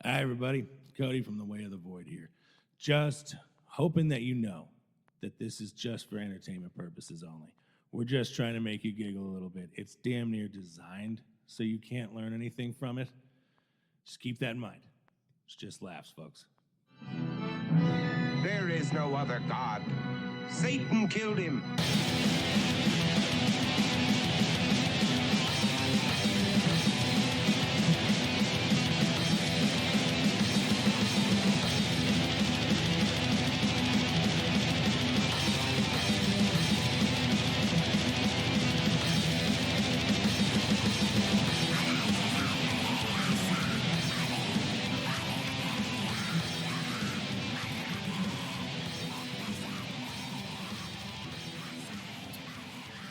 Hi, everybody. Cody from The Way of the Void here. Just hoping that you know that this is just for entertainment purposes only. We're just trying to make you giggle a little bit. It's damn near designed so you can't learn anything from it. Just keep that in mind. It's just laughs, folks. There is no other God. Satan killed him.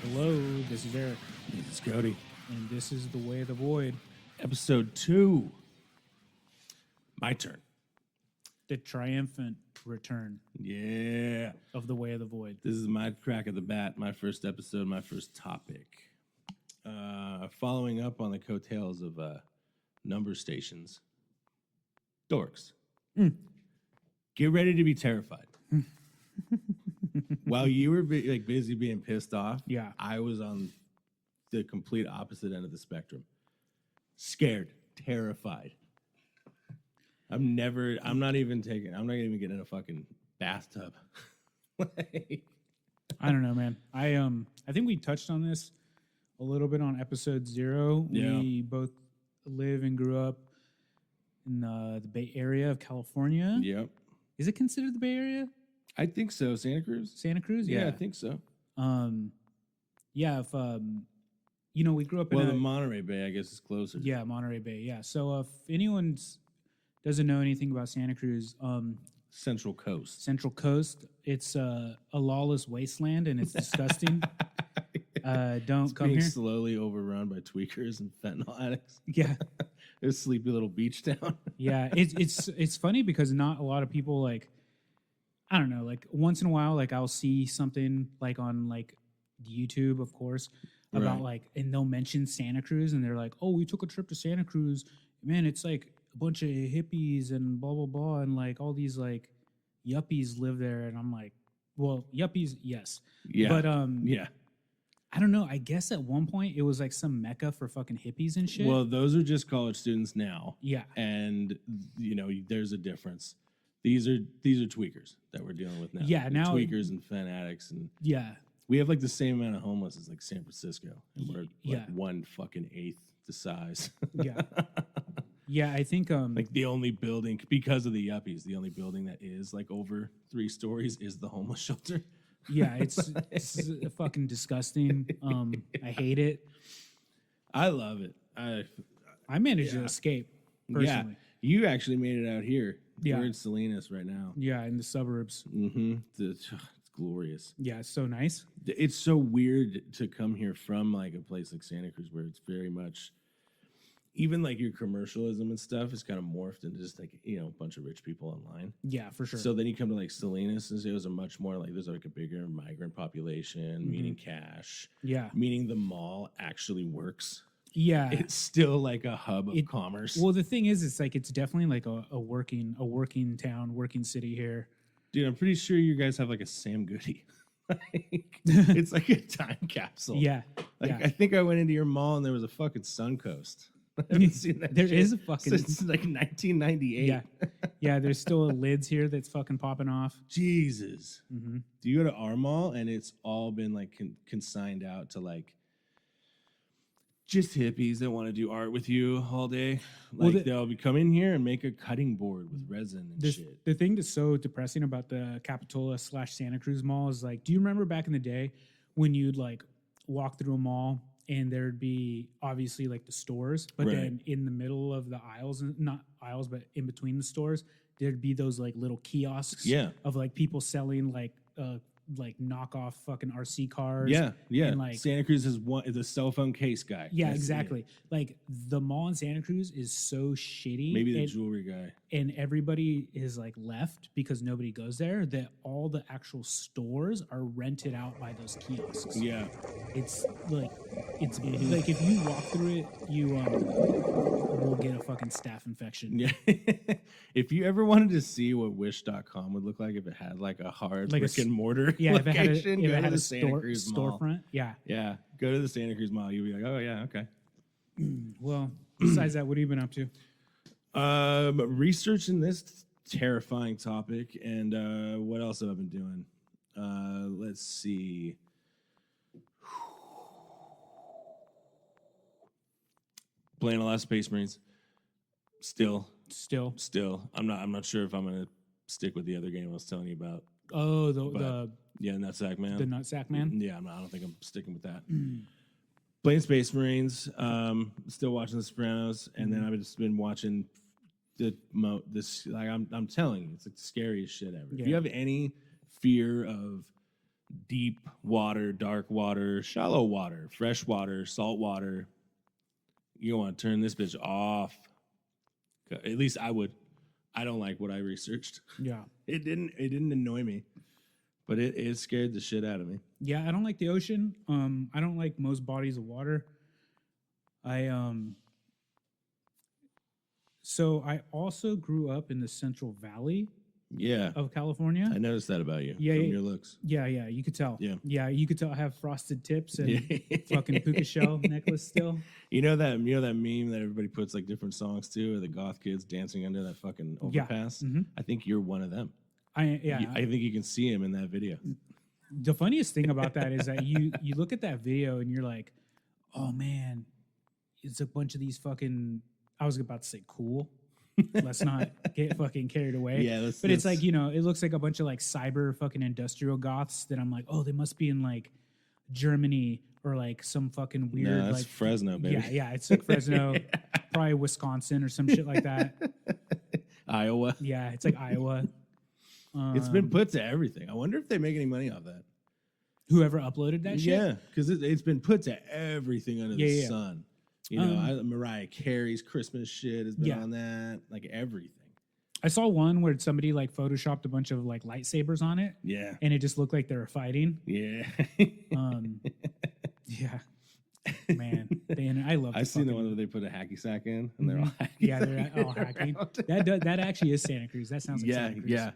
Hello, this is Eric, This is Cody. and this is The Way of the Void, Episode 2. My turn. the triumphant return Yeah. of The Way of the Void. This is my crack of the bat, my first episode, my first topic. Following up on the coattails of number stations. Dorks. Get ready to be terrified. While you were busy being pissed off, Yeah. I was on the complete opposite end of the spectrum. Scared, terrified. I'm not even getting in a fucking bathtub. I don't know, man. I think we touched on this a little bit on episode 0. Yeah. We both live and grew up in the Bay Area of California. Yep. Is it considered the Bay Area? I think so. Santa Cruz? Santa Cruz? Yeah, I think so. Yeah, if we grew up in Well, the Monterey Bay, I guess, is closer. Yeah, Monterey Bay. Yeah. So if anyone doesn't know anything about Santa Cruz, Central Coast. Central Coast, it's a lawless wasteland and it's disgusting. Don't come Being here. slowly overrun by tweakers and fentanyl addicts. Yeah, It's a sleepy little beach town. yeah. It's funny because not a lot of people like. I don't know. Like once in a while, like I'll see something like on like YouTube, of course, about Right. like, and they'll mention Santa Cruz, and they're like, "Oh, we took a trip to Santa Cruz. Man, it's like a bunch of hippies and blah blah blah, and like all these like yuppies live there." And I'm like, "Well, yuppies, yes, Yeah. but Yeah. I don't know. I guess at one point it was like some mecca for fucking hippies and shit." Well, those are just college students now. yeah, And, there's a difference. These are tweakers that we're dealing with now. Yeah, They're now- tweakers and fen addicts. And yeah, we have like the same amount of homeless as like San Francisco. And we're like Yeah. 1/8 the size. yeah, yeah. I think Like the only building, because of the yuppies, the only building that is like over 3 stories is the homeless shelter. yeah, it's fucking disgusting. I hate it. I love it. I managed to Yeah. escape Yeah, personally. you actually made it out here. Yeah. We're in Salinas right now. Yeah, in the suburbs. Mm-hmm. It's glorious. Yeah, it's so nice. It's so weird to come here from like a place like Santa Cruz where it's very much, even like your commercialism and stuff is kind of morphed into just like, a bunch of rich people online. Yeah, for sure. So then you come to like Salinas and it was a much more like, there's like a bigger migrant population, meaning cash, yeah, meaning the mall actually works. yeah. It's still like a hub of commerce. Well, the thing is, it's like it's definitely like a working town, working city here. Dude, I'm pretty sure you guys have like a Sam Goody. It's like a time capsule. Yeah, Like yeah. I think I went into your mall and there was a fucking Suncoast. I haven't seen that. There shit is a fucking since like 1998. yeah, yeah. There's still lids here that's fucking popping off. Jesus. Mm-hmm. Do you go to our mall and it's all been like consigned out to like just hippies that want to do art with you all day? Well, Like they'll be come in here and make a cutting board with resin and shit. The thing that's so depressing about the Capitola/Santa Cruz mall is like, do you remember back in the day when you'd like walk through a mall and there'd be obviously like the stores, but Right. then in the middle of the aisles, not aisles, but in between the stores, there'd be those like little kiosks Yeah. of like people selling like knockoff fucking RC cars. Yeah, yeah. And like Santa Cruz is the cell phone case guy. yeah, That's it. exactly. Like the mall in Santa Cruz is so shitty. Maybe the and, jewelry guy. and everybody is like left because nobody goes there. That all the actual stores are rented out by those kiosks. Yeah. It's like if you walk through it, you we'll get a fucking staph infection. Yeah. If you ever wanted to see what Wish.com would look like if it had like a hard Like a brick and mortar Yeah, if it had a, location, if go it to had the a Santa Cruz Mall. storefront. Yeah. Yeah, go to the Santa Cruz Mall. You'll be like, oh yeah, okay. Well, besides that, what have you been up to? Researching this terrifying topic, and what else have I been doing? Let's see. Playing a lot of Space Marines. Still. I'm not sure if I'm gonna stick with the other game I was telling you about. Oh, Yeah, Nutsack Man. the Nutsack Man. Yeah, I don't think I'm sticking with that. Playing Space Marines. Still watching The Sopranos, and then I've just been watching this. Like I'm telling you, it's like the scariest shit ever. Yeah. If you have any fear of deep water, dark water, shallow water, fresh water, salt water, you want to turn this bitch off. At least I would. I don't like what I researched. Yeah. It didn't annoy me, but it scared the shit out of me. Yeah, I don't like the ocean. I don't like most bodies of water. So I also grew up in the Central Valley Yeah, of California. I noticed that about you Yeah, from yeah. your looks. Yeah, you could tell. Yeah. You could tell I have frosted tips and Yeah. fucking puka shell necklace still. You know that meme that everybody puts like different songs to, or the goth kids dancing under that fucking Yeah. overpass. Mhm. I think you're one of them. I think you can see him in that video. The funniest thing about that is that you look at that video and you're like, oh man, it's a bunch of these fucking. I was about to say cool. Let's not get fucking carried away. Yeah, but it's like, it looks like a bunch of like cyber fucking industrial goths that I'm like, oh, they must be in like Germany or like some fucking weird No, that's like Fresno, baby. Yeah, it's like Fresno, probably Wisconsin or some shit like that. Iowa. Yeah, it's like Iowa. It's been put to everything. I wonder if they make any money off that. Whoever uploaded that shit. Yeah, because it's been put to everything under the Yeah. sun. You know, Mariah Carey's Christmas shit has been on that, like everything. I saw one where somebody like photoshopped a bunch of like lightsabers on it. Yeah. And it just looked like they were fighting. Yeah. Yeah. Man, I love. I've seen the one where they put a hacky sack in and they're all hacking. Yeah, they're all hacking. That actually is Santa Cruz. That sounds like Santa Cruz. Yeah.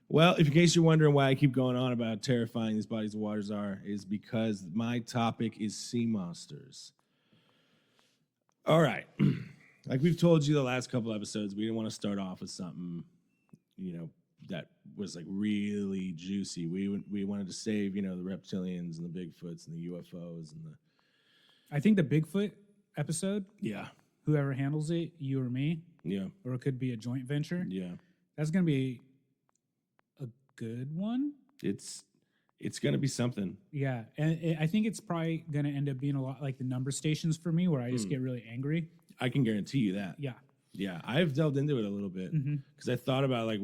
Well, if in case you're wondering why I keep going on about how terrifying these bodies of waters are, is because my topic is sea monsters. All right. Like we've told you the last couple episodes, we didn't want to start off with something, that was like really juicy. We wanted to save, the reptilians and the Bigfoots and the UFOs and the. I think the Bigfoot episode, Yeah. whoever handles it, you or me, Yeah. or it could be a joint venture. Yeah. That's gonna be a good one. It's going to be something. Yeah, and I think it's probably gonna end up being a lot like the number stations for me, where I just get really angry. I can guarantee you that. Yeah. Yeah, I've delved into it a little bit because I thought about like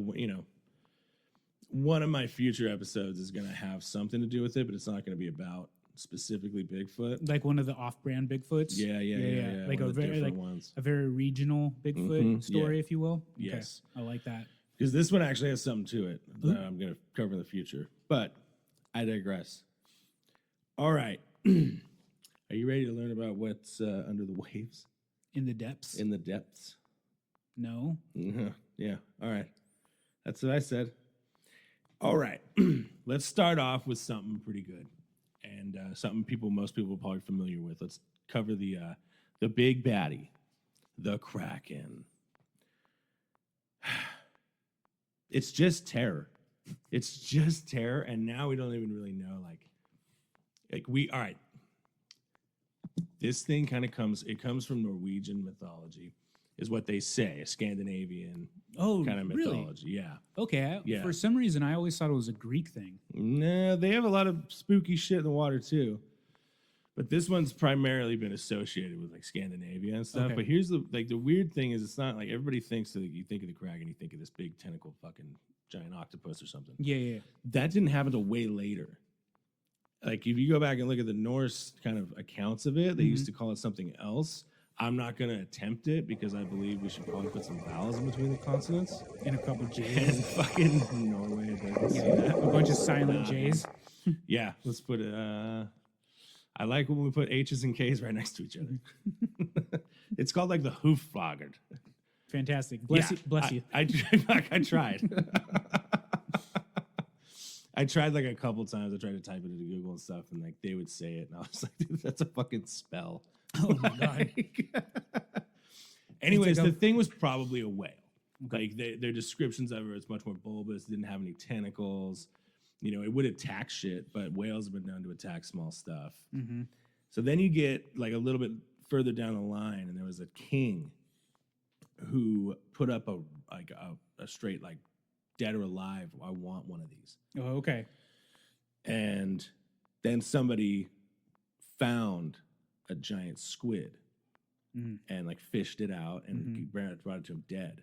one of my future episodes is going to have something to do with it, but it's not going to be about specifically Bigfoot. Like one of the off-brand Bigfoots. Yeah. Like one a of the very different ones. a very regional Bigfoot story, yeah. if you will. Yes. Okay. I like that. Because this one actually has something to it that I'm going to cover in the future. But I digress. All right. Are you ready to learn about what's under the waves? In the depths. In the depths? No. Yeah. All right. That's what I said. All right. Let's start off with something pretty good and something most people are probably familiar with. Let's cover the big baddie, the Kraken. It's just terror. It's just terror, and now we don't even really know. All right. This thing kind of comes from Norwegian mythology, is what they say, a Scandinavian kind of mythology. Really? Yeah. Okay. Yeah. For some reason, I always thought it was a Greek thing. No, they have a lot of spooky shit in the water too. But this one's primarily been associated with like Scandinavia and stuff. Okay. But here's the weird thing is it's not like everybody thinks that you think of the Kraken, you think of this big tentacle fucking giant octopus or something. Yeah. That didn't happen till way later. Like if you go back and look at the Norse kind of accounts of it, they used to call it something else. I'm not going to attempt it because I believe we should probably put some vowels in between the consonants. And a couple J's. And fucking Norway doesn't see that. A bunch of silent J's. Yeah, let's put it. I like when we put H's and K's right next to each other. It's called like the Hoofvogger. Fantastic. Bless you. I tried. I tried like a couple times. I tried to type it into Google and stuff, and like they would say it, and I was like, dude, that's a fucking spell. Oh my god. Anyways, the thing was probably a whale. Like their descriptions of it was much more bulbous, didn't have any tentacles. You know, it would attack shit, but whales have been known to attack small stuff. Mm-hmm. So then you get like a little bit further down the line, and there was a king who put up a straight like dead or alive, I want one of these. Oh, okay. And then somebody found a giant squid and like fished it out and brought it to him dead.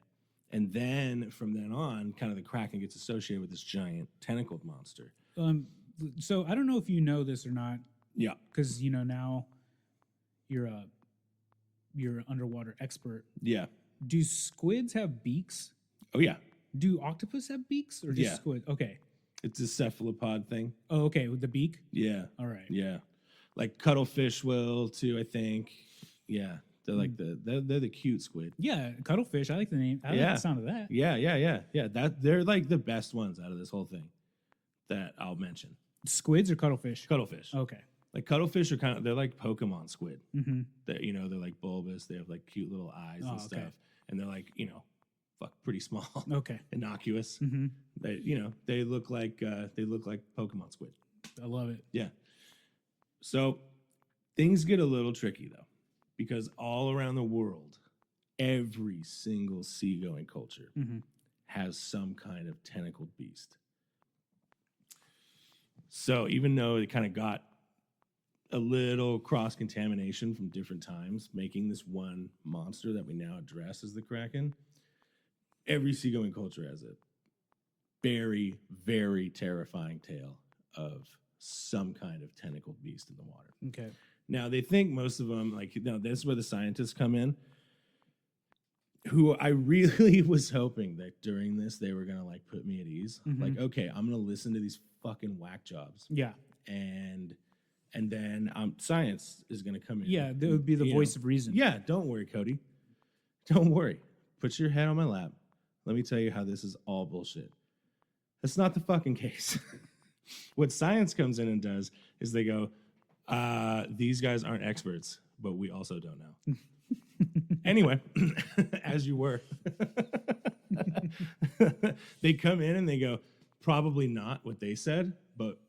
And then from then on, kind of the Kraken gets associated with this giant tentacled monster. So I don't know if you know this or not. Yeah. Because, now you're an underwater expert. Yeah. Do squids have beaks? Oh, yeah. Do octopus have beaks or just squid? Okay. It's a cephalopod thing. Oh, okay. With the beak? Yeah. All right. Yeah. Like cuttlefish will too, I think. Yeah. They're like they're the cute squid. Yeah, cuttlefish. I like the name. I like the sound of that. Yeah. That they're like the best ones out of this whole thing that I'll mention. Squids or cuttlefish? Cuttlefish. Okay. Like cuttlefish are they're like Pokemon squid. Mm-hmm. They're like bulbous. They have like cute little eyes and stuff, and they're like pretty small. Okay. Innocuous. Mm-hmm. They look like Pokemon squid. I love it. Yeah. So things get a little tricky though, because all around the world, every single seagoing culture has some kind of tentacled beast. So even though it kind of got a little cross-contamination from different times, making this one monster that we now address as the Kraken, every seagoing culture has a very, very terrifying tale of some kind of tentacled beast in the water. Okay. Now, they think most of them, this is where the scientists come in, who I really was hoping that during this, they were going to, put me at ease. Like, okay, I'm going to listen to these fucking whack jobs. Yeah. And then science is going to come in. Yeah, that would be the voice of reason. Yeah, don't worry, Cody. Don't worry. Put your head on my lap. Let me tell you how this is all bullshit. That's not the fucking case. What science comes in and does is they go, these guys aren't experts, but we also don't know. Anyway, as you were. They come in and they go, probably not what they said, but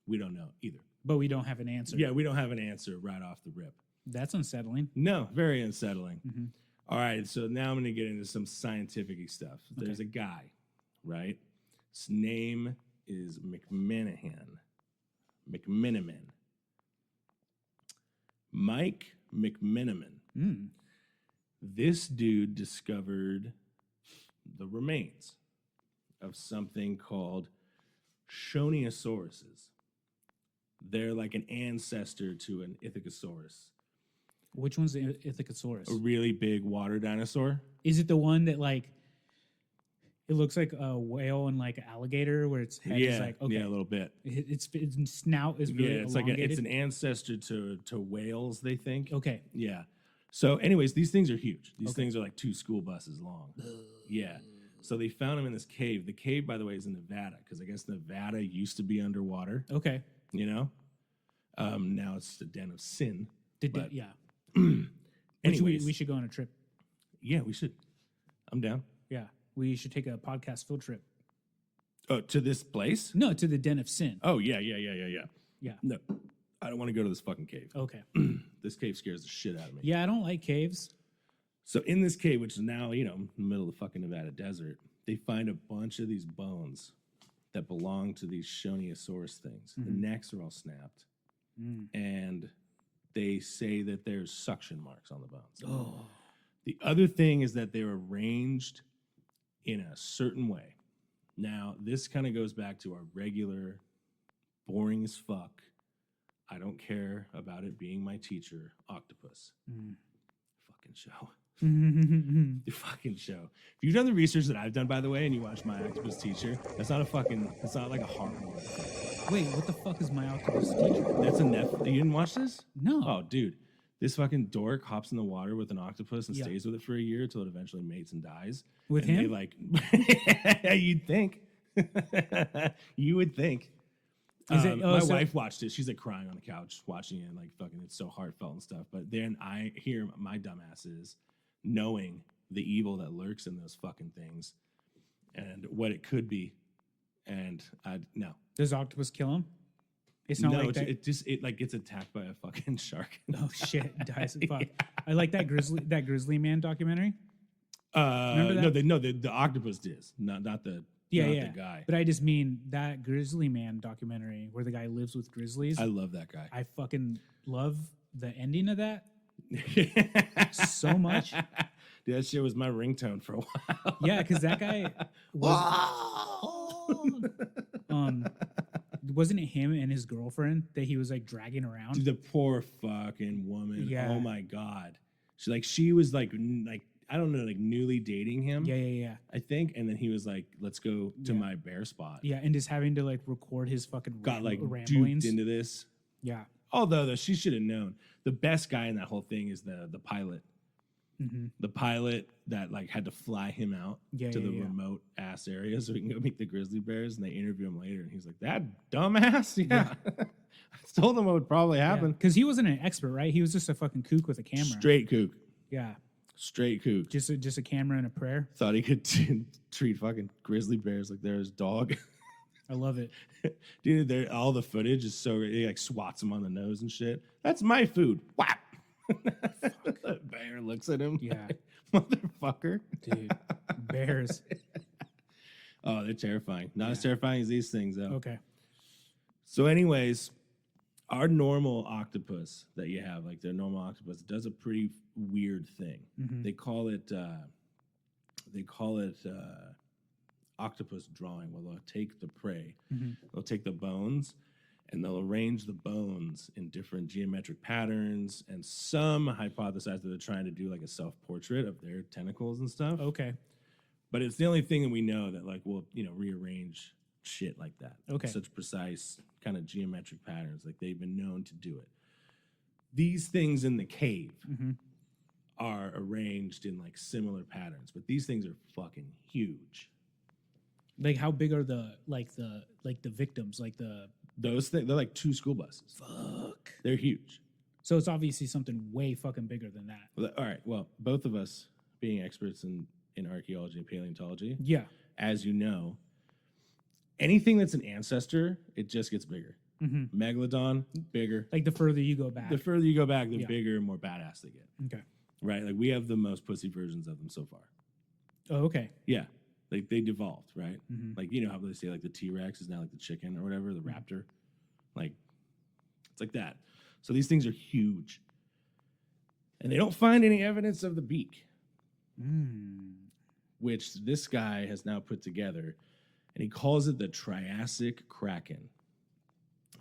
we don't know either. But we don't have an answer. Yeah, we don't have an answer right off the rip. That's unsettling. No, very unsettling. All right, so now I'm going to get into some scientific stuff. There's a guy, right? His name is McMiniman. Mike McMiniman. This dude discovered the remains of something called Shoniosauruses. They're like an ancestor to an Ichthyosaurus. Which one's the Ichthyosaurus? A really big water dinosaur. Is it the one that it looks like a whale and like an alligator, where its head is like yeah, a little bit. Its snout is really it's elongated? it's an ancestor to whales, they think. Okay. Yeah. So, anyways, these things are huge. These things are like 2 school buses long. Yeah. So they found him in this cave. The cave, by the way, is in Nevada, because I guess Nevada used to be underwater. Okay. Now it's the den of sin. Yeah. Anyways, we should go on a trip. Yeah, we should. I'm down. Yeah. We should take a podcast field trip. Oh, to this place? No, to the den of sin. Oh, yeah. Yeah. No, I don't want to go to this fucking cave. Okay. This cave scares the shit out of me. Yeah, I don't like caves. So in this cave, which is now, in the middle of the fucking Nevada desert, they find a bunch of these bones that belong to these Shoniosaurus things. The necks are all snapped. And they say that there's suction marks on the bones. Oh. The other thing is that they're arranged in a certain way. Now, this kind of goes back to our regular, boring as fuck, I don't care about it being my teacher, octopus. Fucking show. The fucking show. If you've done the research that I've done, by the way, and you watch My Octopus Teacher, it's not like a horror. Wait, what the fuck is My Octopus Teacher? That's a Netflix. You didn't watch this? No. Oh, dude. This fucking dork hops in the water with an octopus and Yeah. stays with it for a year until it eventually mates and dies. With And him? You'd think. You would think. Is it- my so- wife watched it. She's like crying on the couch watching it, and like fucking, it's so heartfelt and stuff. But then I hear my dumbasses knowing the evil that lurks in those fucking things and what it could be. And no. Does octopus kill him? It's not No, like that. it like gets attacked by a fucking shark. Oh shit, dies. Fuck. I like that grizzly man documentary. Remember that? No, the octopus is not the the guy. But I just mean that grizzly man documentary where the guy lives with grizzlies. I love that guy. I fucking love the ending of that so much. Dude, that shit was my ringtone for a while. Yeah, because that guy wasn't it him and his girlfriend that he was like dragging around? Dude, the poor fucking woman. Yeah. Oh my god. She was like I don't know, like newly dating him. Yeah. I think, and then he was like, "Let's go to my bear spot." Yeah, and just having to like record his fucking Got like ramblings. duped into this. Yeah. Although though she should have known. The best guy in that whole thing is the pilot. Mm-hmm. The pilot that like had to fly him out to the yeah. remote ass area so he can go meet the grizzly bears, and they interview him later, and he's like, "That dumbass, yeah." I told him what would probably happen. Because he wasn't an expert, right? He was just a fucking kook with a camera. Straight kook, Yeah. straight kook. Just a camera and a prayer. Thought he could treat fucking grizzly bears like they're his dog. I love it. Dude, all the footage is so he like swats him on the nose and shit. That's my food. Whap. The bear looks at him. Yeah. Motherfucker. Dude. Bears. Oh, they're terrifying. Not as terrifying as these things, though. Okay. So, anyways, our normal octopus that you have, like their normal octopus, does a pretty weird thing. Mhm. They call it octopus drawing. Well, they'll take the prey, Mhm. they'll take the bones, and they'll arrange the bones in different geometric patterns. And some hypothesize that they're trying to do like a self-portrait of their tentacles and stuff. Okay. But it's the only thing that we know that like will rearrange shit like that. Okay. Such precise kind of geometric patterns. Like they've been known to do it. These things in the cave Mm-hmm. are arranged in like similar patterns, but these things are fucking huge. Like how big are the victims? Like Those things, they're like 2 school buses. fuck. They're huge. So it's obviously something way fucking bigger than that. Well, all right. Well, both of us being experts in archaeology and paleontology, Yeah. as you know, anything that's an ancestor, it just gets bigger. Mm-hmm. Megalodon, bigger. Like the further you go back. The further you go back, the Yeah. bigger and more badass they get. Okay. Right? Like we have the most pussy versions of them so far. Oh, okay. Yeah. Like they devolved, right? Mhm. Like you know how they say like the T-Rex is now like the chicken or whatever, the raptor. Like it's like that. So these things are huge. And they don't find any evidence of the beak, which this guy has now put together, and he calls it the Triassic Kraken.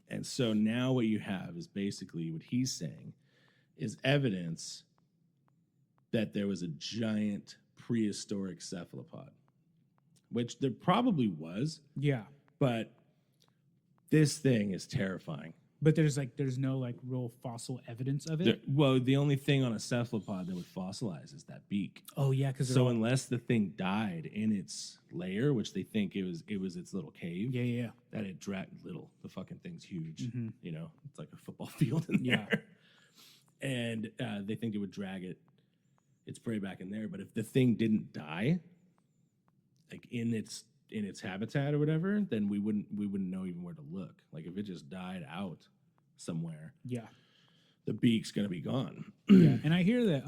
And so now what you have is basically what he's saying is evidence that there was a giant prehistoric cephalopod, which there probably was, Yeah. but this thing is terrifying. But there's no like real fossil evidence of it. Well, the only thing on a cephalopod that would fossilize is that beak. Oh yeah, because So unless the thing died in its lair, which they think it was its little cave, yeah. that it dragged little. The fucking thing's huge. Mhm. You know, it's like a football field in Yeah. there. And they think it would drag its prey back in there. But if the thing didn't die, like in its habitat or whatever, then we wouldn't know even where to look. Like if it just died out somewhere, Yeah. the beak's gonna be gone. Yeah. And I hear that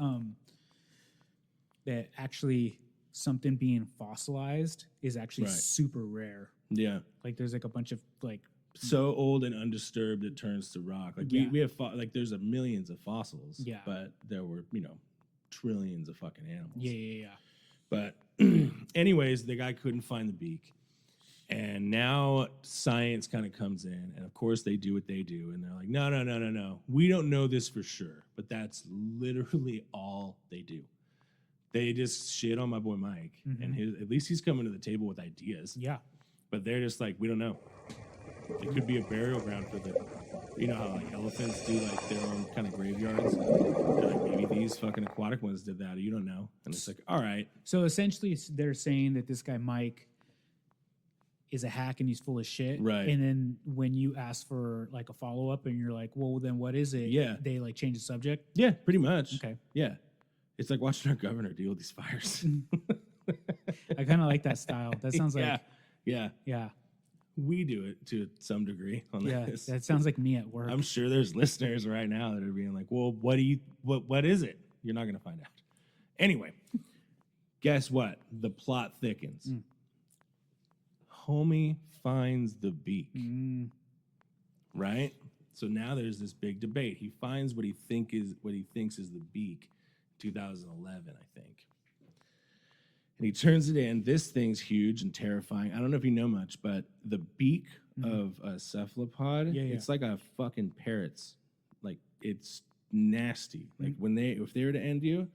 that actually something being fossilized is actually Right. super rare. Yeah. Like there's like a bunch of like So old and undisturbed it turns to rock. Like Yeah. we have like there's millions of fossils. Yeah. But there were trillions of fucking animals. yeah. But anyways, the guy couldn't find the beak. And now science kind of comes in, and of course they do what they do, and they're like, no. We don't know this for sure, but that's literally all they do. They just shit on my boy Mike, and at least he's coming to the table with ideas. Yeah. But they're just like, we don't know. It could be a burial ground for the, you know how like elephants do like their own kind of graveyards. They're like, maybe these fucking aquatic ones did that. Or you don't know. And it's like, all right, So essentially, they're saying that this guy Mike is a hack and he's full of shit. Right. And then when you ask for like a follow up, and you're like, well, then what is it? Yeah. They like change the subject. yeah, pretty much. Okay. Yeah, it's like watching our governor deal with these fires. I kind of like that style. That sounds like yeah. We do it to some degree on yeah. this. That sounds like me at work. I'm sure there's listeners right now that are being like, well, what is it? You're not going to find out. Anyway, guess what? The plot thickens. Homie finds the beak. Right? So now there's this big debate. He finds what he thinks is the beak in 2011, I think. And he turns it in. This thing's huge and terrifying. I don't know if you know much, but the beak of a cephalopod, it's like a fucking parrot's. Like, it's nasty. Like, if they were to end you,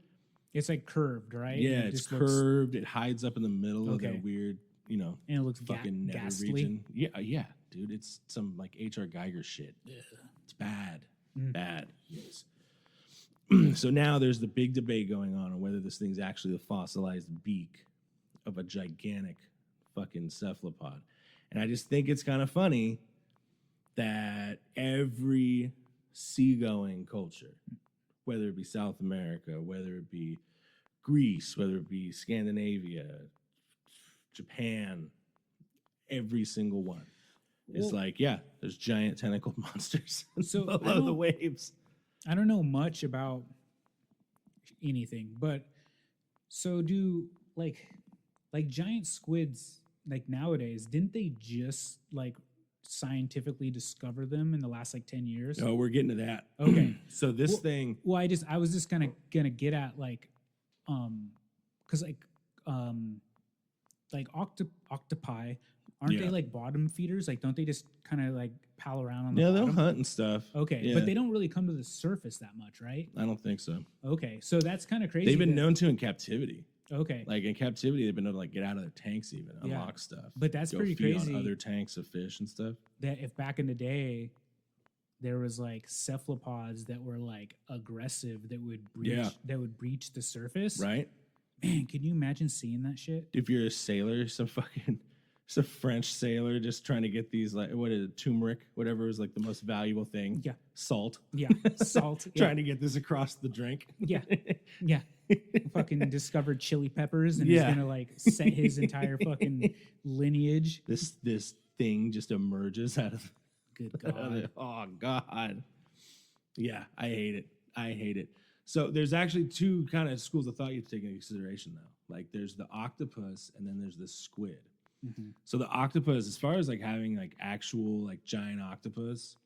it's like curved, right? yeah, And it it's just looks- curved. It hides up in the middle of Okay. that weird, you know, and it looks fucking nether ghastly. region. Yeah, dude. It's some like H.R. Geiger shit. It's bad. Bad. Yes. So now there's the big debate going on whether this thing's actually the fossilized beak of a gigantic fucking cephalopod. And I just think it's kind of funny that every seagoing culture, whether it be South America, whether it be Greece, whether it be Scandinavia, Japan, every single one is like, yeah, there's giant tentacled monsters So below the waves. I don't know much about anything, but so do like giant squids like nowadays, didn't they just like scientifically discover them in the last like 10 years? Oh, we're getting to that. Okay. So this thing, Well, I was just kind of gonna get at like because like octopi aren't they Yeah. like bottom feeders? Like, don't they just kind of like pal around on the yeah, they'll bottom? hunt and stuff. Okay, Yeah. but they don't really come to the surface that much, right? I don't think so. Okay, so that's kind of crazy. They've been that- known to in captivity. Okay, Like in captivity, they've been able to like get out of their tanks, even Yeah. unlock stuff. But that's go pretty feed crazy. on other tanks of fish and stuff. that if back in the day there was like cephalopods that were like aggressive that would breach the surface, Right? Man, can you imagine seeing that shit? If you're a sailor, some French sailor just trying to get these, like, what is it, turmeric, whatever is like the most valuable thing. Yeah. Salt. Yeah, salt. Trying to get this across the drink. Yeah, yeah. Fucking discovered chili peppers and Yeah. he's gonna like set his entire fucking lineage. This thing just emerges out of Good out of God. it. Oh God. Yeah, I hate it. So there's actually two kind of schools of thought you have to take into consideration though. Like there's the octopus and then there's the squid. Mhm. So the octopus, as far as like having like actual like giant octopus,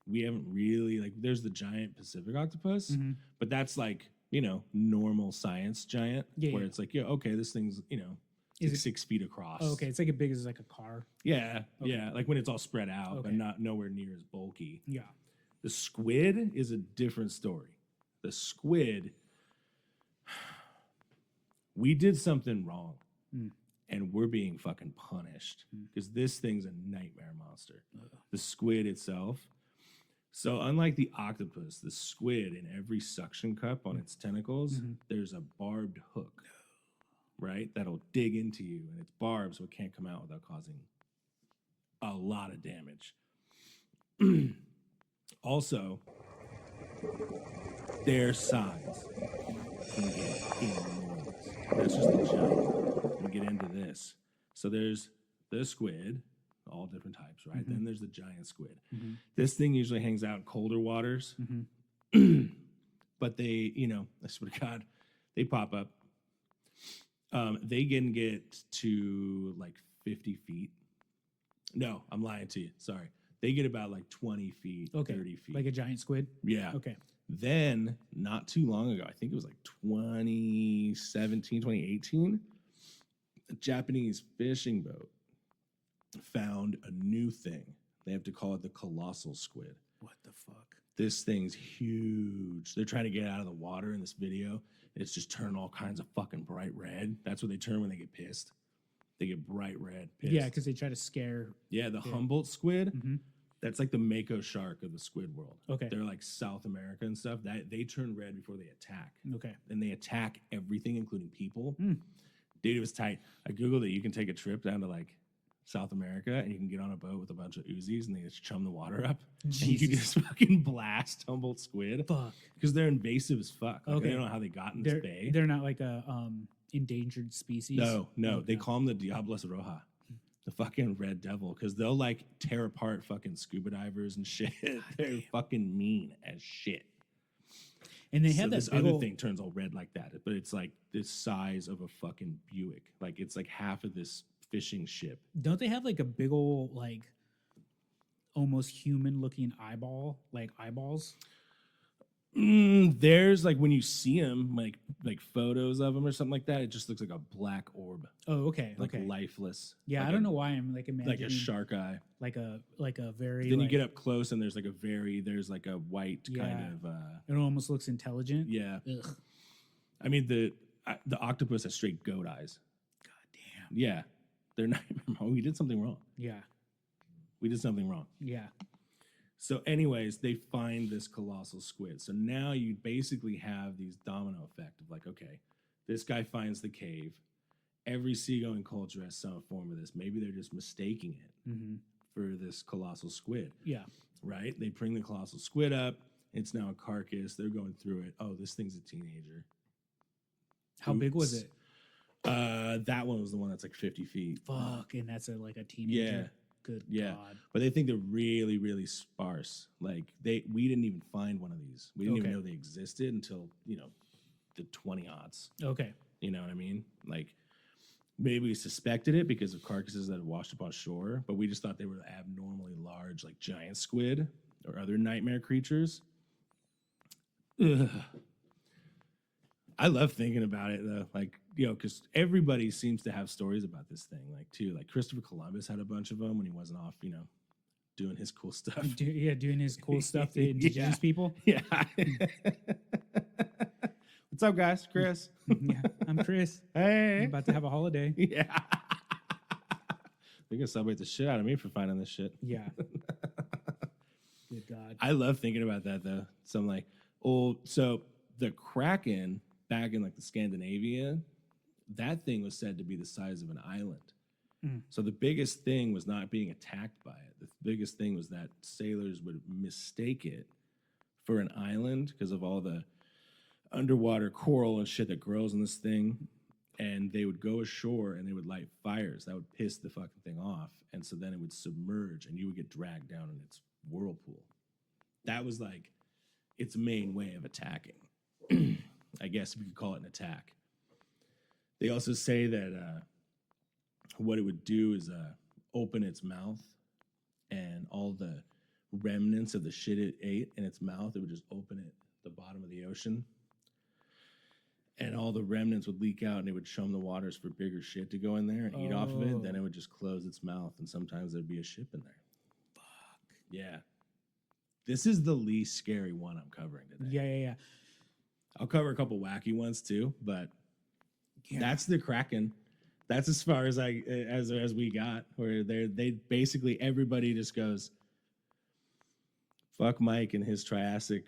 we haven't really like there's the giant Pacific octopus, Mhm. but that's like, you know, normal science giant Yeah, where yeah. it's like, yeah, okay, this thing's, you know, Is like it- 6 feet across. Oh, okay, it's like as big as like a car. Yeah, Okay. yeah, like when it's all spread out, but Okay. not nowhere near as bulky. Yeah. The squid is a different story. The squid, we did something wrong, Mm. and we're being fucking punished because this thing's a nightmare monster. The squid itself. So unlike the octopus, the squid in every suction cup on its tentacles, there's a barbed hook, right? That'll dig into you, and it's barbed, so it can't come out without causing a lot of damage. Also, their size can get enormous. That's just the giant. We get into this. So there's the squid, all different types, right? Then there's the giant squid. This thing usually hangs out in colder waters, but they, you know, I swear to God, they pop up. They can get to like 50 feet. No, I'm lying to you. Sorry. They get about like 20 feet, Okay. 30 feet. Like a giant squid. Yeah. Okay. Then, not too long ago, I think it was like 2017, 2018, a Japanese fishing boat found a new thing. They have to call it the colossal squid. What the fuck? This thing's huge. They're trying to get out of the water in this video. It's just turning all kinds of fucking bright red. That's what they turn when they get pissed. They get bright red. Pissed. Yeah, because they try to scare. Yeah, the Humboldt squid. Mhm. That's like the mako shark of the squid world. Okay. They're like South America and stuff. That they turn red before they attack. Okay. And they attack everything, including people. Mm. Dude, it was tight. I googled it. You can take a trip down to like South America and you can get on a boat with a bunch of Uzis and they just chum the water up. And you Jesus. just fucking blast Humboldt squid. Fuck. Because they're invasive as fuck. Like, Okay. I don't know how they got in this bay. They're not like a endangered species. No. Okay. They call them the Diablos Roja. The fucking red devil. Because they'll like tear apart fucking scuba divers and shit. They're fucking mean as shit. And they So have that this big other ol- thing turns all red like that, but it's like this size of a fucking Buick. Like it's like half of this fishing ship. Don't they have like a big old like almost human looking eyeballs? There's like when you see them, like photos of them or something like that, it just looks like a black orb, Oh, okay. like Okay. lifeless. Yeah, like I don't know why I'm like like imagining a shark eye. like a very. Then you like, get up close and there's like a white kind of It almost looks intelligent. yeah. Ugh. I mean the octopus has straight goat eyes. God damn. Yeah, they're not. We did something wrong. Yeah. We did something wrong. Yeah. So, anyways, they find this colossal squid. So now you basically have these domino effect of like, okay, this guy finds the cave. Every seagoing culture has some form of this. Maybe they're just mistaking it Mm-hmm. for this colossal squid, Yeah. right? They bring the colossal squid up. It's now a carcass. They're going through it. Oh, this thing's a teenager. How big was Oops. it? That one was the one that's like 50 feet. Fuck, and that's like a teenager. Yeah. Good Yeah. God. But they think they're really, really sparse. Like we didn't even find one of these. We didn't even Okay. know they existed until, the 20-aughts. Okay. You know what I mean? Like maybe we suspected it because of carcasses that had washed up on shore, but we just thought they were abnormally large, like giant squid or other nightmare creatures. Ugh. I love thinking about it though, like because everybody seems to have stories about this thing, like too. Like Christopher Columbus had a bunch of them when he wasn't off, doing his cool stuff. Doing his cool stuff to indigenous people. Yeah. What's up, guys? Chris. Yeah, I'm Chris. I'm Hey. about to have a holiday. Yeah. They're gonna celebrate the shit out of me for finding this shit. Yeah. Good God. I love thinking about that though. So I'm like, so the Kraken back in like the Scandinavia, that thing was said to be the size of an island. Mm. So the biggest thing was not being attacked by it. The biggest thing was that sailors would mistake it for an island because of all the underwater coral and shit that grows in this thing. And they would go ashore and they would light fires. That would piss the fucking thing off. And so then it would submerge and you would get dragged down in its whirlpool. That was like its main way of attacking. I guess if you could call it an attack. They also say that what it would do is open its mouth and all the remnants of the shit it ate in its mouth, it would just open it at the bottom of the ocean. And all the remnants would leak out and it would chum the waters for bigger shit to go in there and eat off of it. Then it would just close its mouth and sometimes there'd be a ship in there. Fuck. Yeah. This is the least scary one I'm covering today. Yeah. I'll cover a couple wacky ones too, but Yeah. that's the Kraken. That's as far as as we got. Where they basically everybody just goes, fuck Mike and his Triassic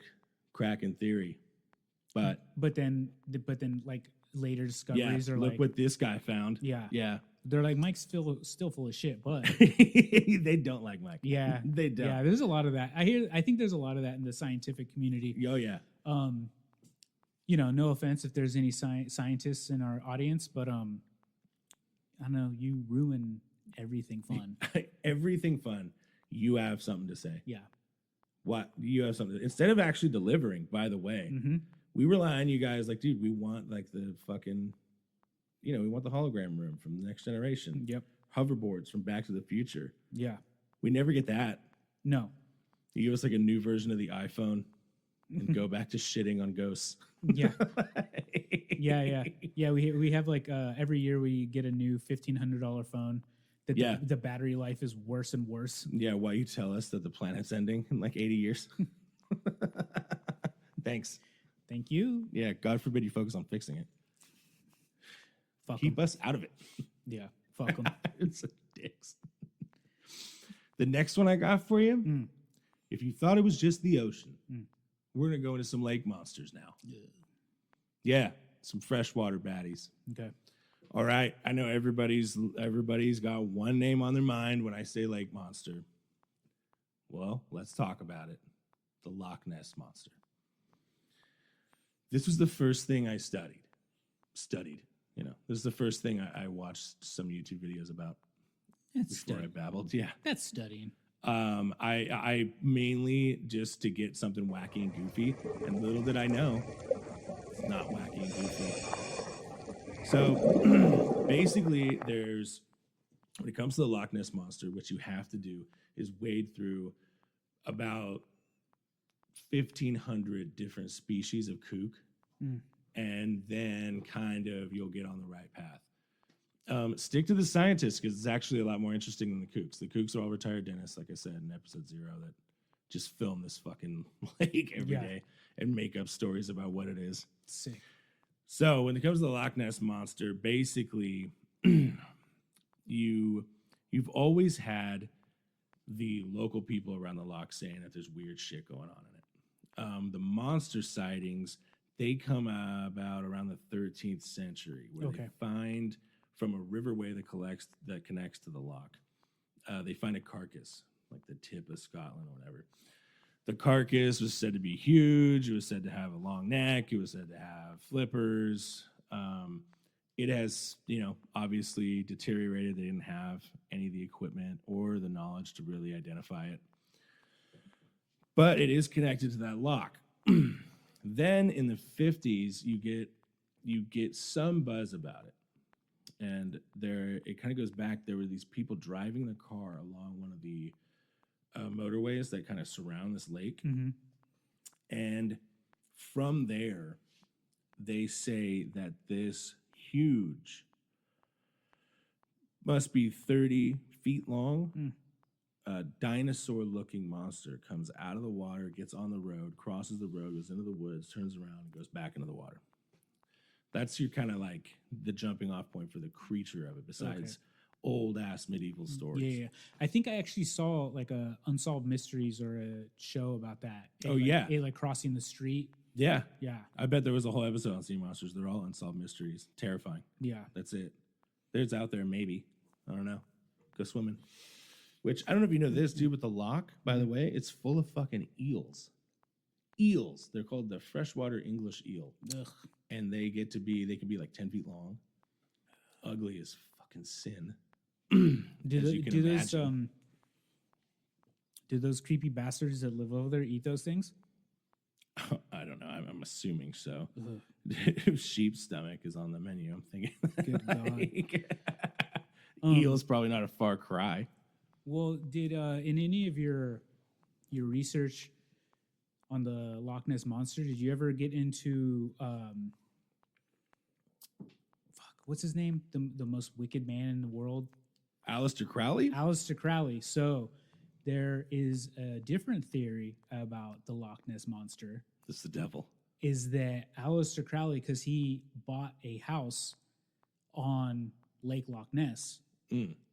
Kraken theory. But then like later discoveries are look like, what this guy found. yeah, Yeah. they're like Mike's still full of shit, but They don't like Mike. yeah, They don't. yeah. There's a lot of that. I think there's a lot of that in the scientific community. Oh yeah. No offense if there's any scientists in our audience, but I don't know, you ruin everything fun. Everything fun. You have something to say. Yeah. What you have something instead of actually delivering, by the way. Mm-hmm. We rely on you guys like, dude, we want like the fucking, we want the hologram room from the Next Generation. Yep. Hoverboards from Back to the Future. Yeah. We never get that. No. You give us like a new version of the iPhone and go back to shitting on ghosts. Yeah. Yeah. We have like every year we get a new $1,500 phone. That Yeah. the battery life is worse and worse. Yeah, why you tell us that the planet's ending in like 80 years? Thanks. Thank you. Yeah, God forbid you focus on fixing it. Fuck 'em. Keep us out of it. Yeah. Fuck them. It's a dicks. The next one I got for you, if you thought it was just the ocean, we're going to go into some lake monsters now. Yeah, some freshwater baddies. Okay. All right, I know everybody's got one name on their mind when I say lake monster. Well, let's talk about it. The Loch Ness Monster. This was the first thing I studied. This is the first thing I watched some YouTube videos about That's before I studying. babbled. Yeah. That's studying. I mainly just to get something wacky and goofy, and little did I know, it's not wacky and goofy. So basically, when it comes to the Loch Ness Monster, what you have to do is wade through about 1,500 different species of kook, and then kind of you'll get on the right path. Stick to the scientists because it's actually a lot more interesting than the kooks. The kooks are all retired dentists, like I said in episode 0, that just film this fucking lake every day and make up stories about what it is. Sick. So when it comes to the Loch Ness Monster, basically, you've always had the local people around the loch saying that there's weird shit going on in it. The monster sightings, they come about around the 13th century, where they find from a riverway that connects to the loch. They find a carcass, like the tip of Scotland or whatever. The carcass was said to be huge. It was said to have a long neck. It was said to have flippers. It has, obviously deteriorated. They didn't have any of the equipment or the knowledge to really identify it. But it is connected to that loch. Then in the 50s, you get some buzz about it. And it kind of goes back. There were these people driving the car along one of the motorways that kind of surround this lake. And from there, they say that this huge, must be 30 feet long, dinosaur-looking monster comes out of the water, gets on the road, crosses the road, goes into the woods, turns around, and goes back into the water. That's your kind of like the jumping off point for the creature of it, besides old ass medieval stories. Yeah. I think I actually saw like a Unsolved Mysteries or a show about that. It like crossing the street. Yeah. Yeah. I bet there was a whole episode on sea monsters. They're all unsolved mysteries. Terrifying. Yeah. That's it. There's out there, maybe. I don't know. Go swimming. Which, I don't know if you know this, dude, with the loch, by the way, it's full of fucking eels. Eels. They're called the freshwater English eel. Ugh. And they can be like 10 feet long. Ugly as fucking sin. Do those creepy bastards that live over there eat those things? I don't know. I'm assuming so. Sheep's stomach is on the menu. I'm thinking. Good God. Eel's probably not a far cry. Well, did in any of your research on the Loch Ness Monster, did you ever get into what's his name? The most wicked man in the world? Aleister Crowley? Aleister Crowley. So there is a different theory about the Loch Ness Monster. It's the devil. Is that Aleister Crowley, because he bought a house on Lake Loch Ness,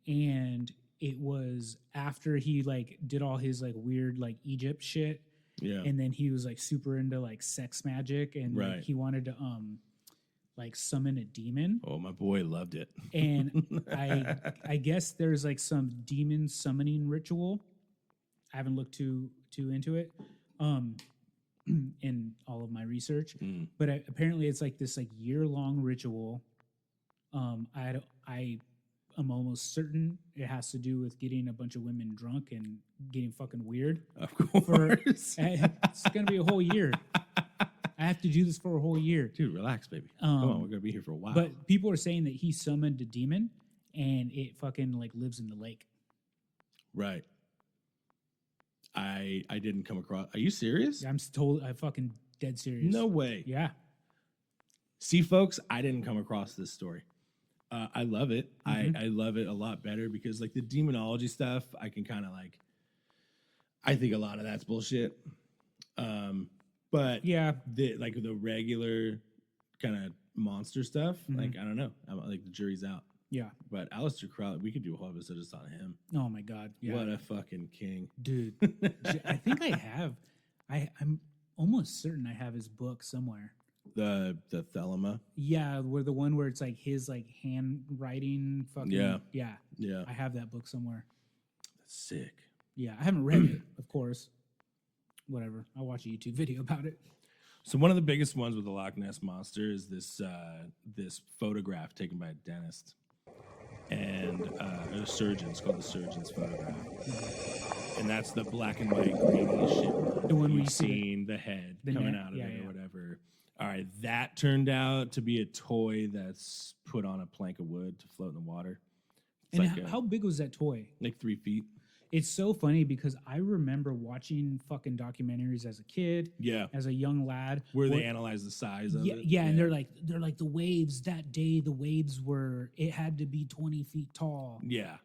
and it was after he like did all his like weird like Egypt shit, and then he was like super into like sex magic, and like, he wanted to like summon a demon. Oh, my boy loved it. And I guess there's like some demon summoning ritual. I haven't looked too into it in all of my research, but apparently it's like this like year-long ritual. I'm almost certain it has to do with getting a bunch of women drunk and getting fucking weird. Of course. It's gonna be a whole year. I have to do this for a whole year. Dude, relax, baby. Come on, we're gonna be here for a while. But people are saying that he summoned a demon and it fucking like lives in the lake. Right. I didn't come across. Are you serious? I'm fucking dead serious. No way. Yeah. See, folks, I didn't come across this story. I love it. I love it a lot better because like the demonology stuff, I can kind of like, I think a lot of that's bullshit. But Yeah. the regular kind of monster stuff, like I don't know, like the jury's out. Yeah. But Aleister Crowley, we could do a whole episode just on him. Oh my God. Yeah. What a fucking king, Dude. I think I have. I'm almost certain I have his book somewhere. the Thelema. Yeah, where the one where it's like his like handwriting fucking Yeah. yeah. I have that book somewhere. That's sick. Yeah, I haven't read it, of course. Whatever. I'll watch a YouTube video about it. So one of the biggest ones with the Loch Ness monster is this this photograph taken by a dentist and a surgeon. It's called the surgeon's photograph, and that's the black and white grainy shit. The one where you've you see seen the head the coming net? out of Yeah, it or yeah. whatever. All right, that turned out to be a toy that's put on a plank of wood to float in the water. It's And like how big was that toy? like 3 feet. It's so funny because I remember watching fucking documentaries as a kid, Yeah, as a young lad. where they analyze the size of yeah, it. yeah, and they're like the waves that day. The waves were it had to be 20 feet tall. Yeah.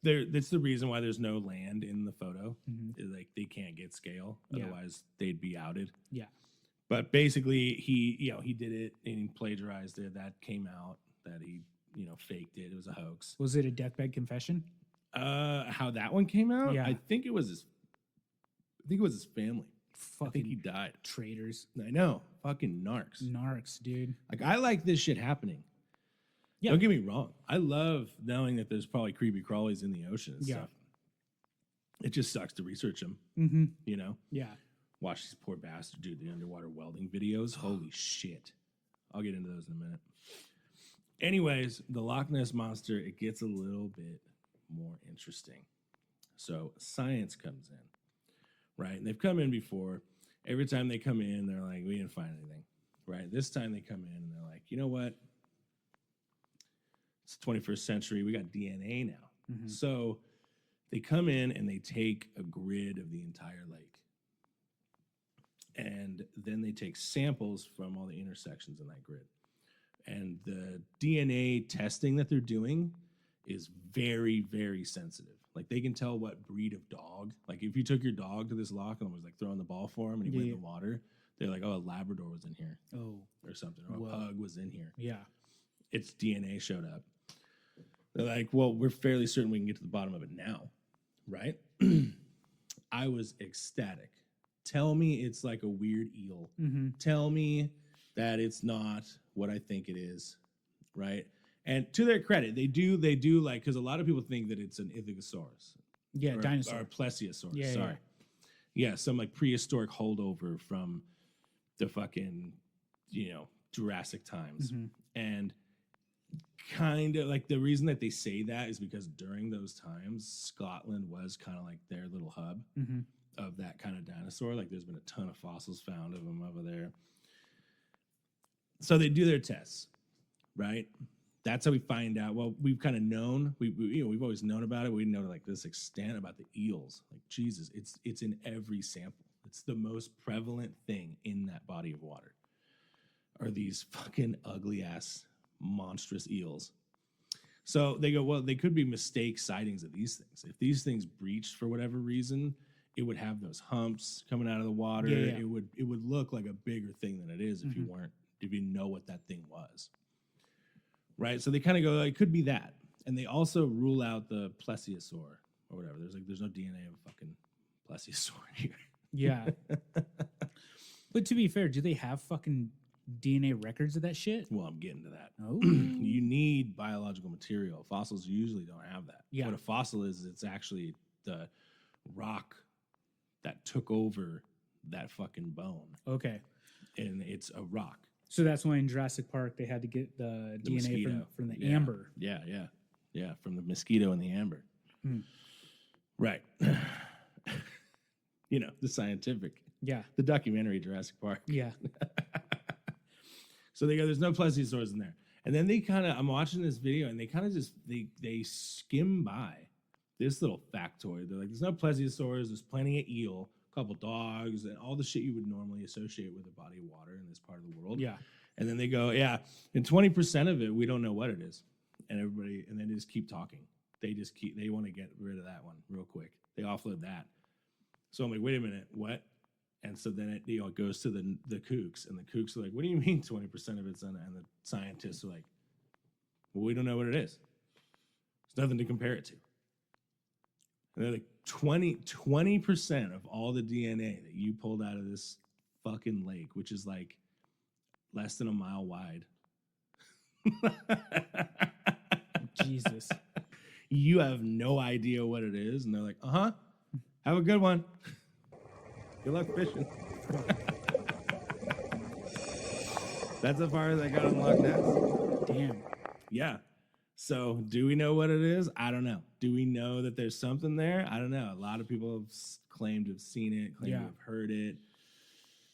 That's the reason why there's no land in the photo. Is like they can't get scale, Yeah. otherwise they'd be outed. Yeah, But basically, he did it and he plagiarized it. That came out that he faked it. It was a hoax. was it a deathbed confession? How that one came out? Yeah. I think it was his family. I think he Fucking died. traitors, I know, fucking narcs. narcs, dude. Like I like this shit happening. Yeah. Don't get me wrong. I love knowing that there's probably creepy crawlies in the ocean and Yeah. stuff. It just sucks to research them. Mm-hmm. Yeah. Watch these poor bastards do the underwater welding videos. Holy shit. I'll get into those in a minute. Anyways, the Loch Ness Monster, it gets a little bit more interesting. So science comes in, right? And they've come in before. Every time they come in, they're like, we didn't find anything, right? This time they come in and they're like, you know what? It's the 21st century. We got DNA now. Mhm. So they come in and they take a grid of the entire lake. And then they take samples from all the intersections in that grid. And the DNA testing that they're doing is very, very sensitive. Like they can tell what breed of dog. Like if you took your dog to this loch and was like throwing the ball for him and he went in the water, they're like, oh, a Labrador was in here Oh, or something, or Whoa. a pug was in here. yeah. Its DNA showed up. They're like, well, we're fairly certain we can get to the bottom of it now, right? I was ecstatic. Tell me it's like a weird eel. Mm-hmm. Tell me that it's not what I think it is, right? And to their credit, they do like, because a lot of people think that it's an Ichthyosaurus. Yeah, or dinosaur. a Plesiosaurus. Yeah, yeah, sorry. Yeah, some like prehistoric holdover from the fucking, Jurassic times. Mhm. And kind of like the reason that they say that is because during those times, Scotland was kind of like their little hub Mm-hmm. of that kind of dinosaur. Like there's been a ton of fossils found of them over there. So they do their tests, right? That's how we find out. Well, we've kind of known. We've always known about it. We know to like this extent about the eels. Like Jesus, it's in every sample. It's the most prevalent thing in that body of water. Are these fucking ugly ass monstrous eels? So they go, well, they could be mistake sightings of these things. If these things breached for whatever reason, it would have those humps coming out of the water. Yeah, yeah. It would look like a bigger thing than it is if you Mhm. weren't, if you know what that thing was. Right? So they kind of go, it could be that. And they also rule out the plesiosaur or whatever. There's no DNA of a fucking plesiosaur here. Yeah. But to be fair, do they have fucking DNA records of that shit? Well, I'm getting to that. Oh. You need biological material. Fossils usually don't have that. Yeah. What a fossil is, it's actually the rock that took over that fucking bone. Okay. And it's a rock. So that's why in Jurassic Park they had to get the DNA mosquito. from the Yeah. amber. Yeah, from the mosquito and the amber. Hmm. Right. The scientific, Yeah. the documentary Jurassic Park. Yeah. So they go, there's no plesiosaurs in there. And then I'm watching this video and they kind of just, they skim by this little factoid. They're like, there's no plesiosaurs, there's plenty of eel, a couple dogs, and all the shit you would normally associate with a body of water in this part of the world. Yeah. And then they go, yeah, and 20% of it, we don't know what it is. And then they just keep talking. They want to get rid of that one real quick. They offload that. So I'm like, wait a minute, what? And so then it goes to the kooks, and the kooks are like, "What do you mean 20% of it's on?" And the scientists are like, "Well, we don't know what it is. There's nothing to compare it to." And they're like, 20% of all the DNA that you pulled out of this fucking lake, which is like less than a mile wide. Jesus. You have no idea what it is. And they're like, have a good one. Good luck fishing. That's as far as I got on Loch Ness. Damn. Yeah. So do we know what it is? I don't know. Do we know that there's something there? I don't know. A lot of people have claimed to have seen it, claimed to have heard it.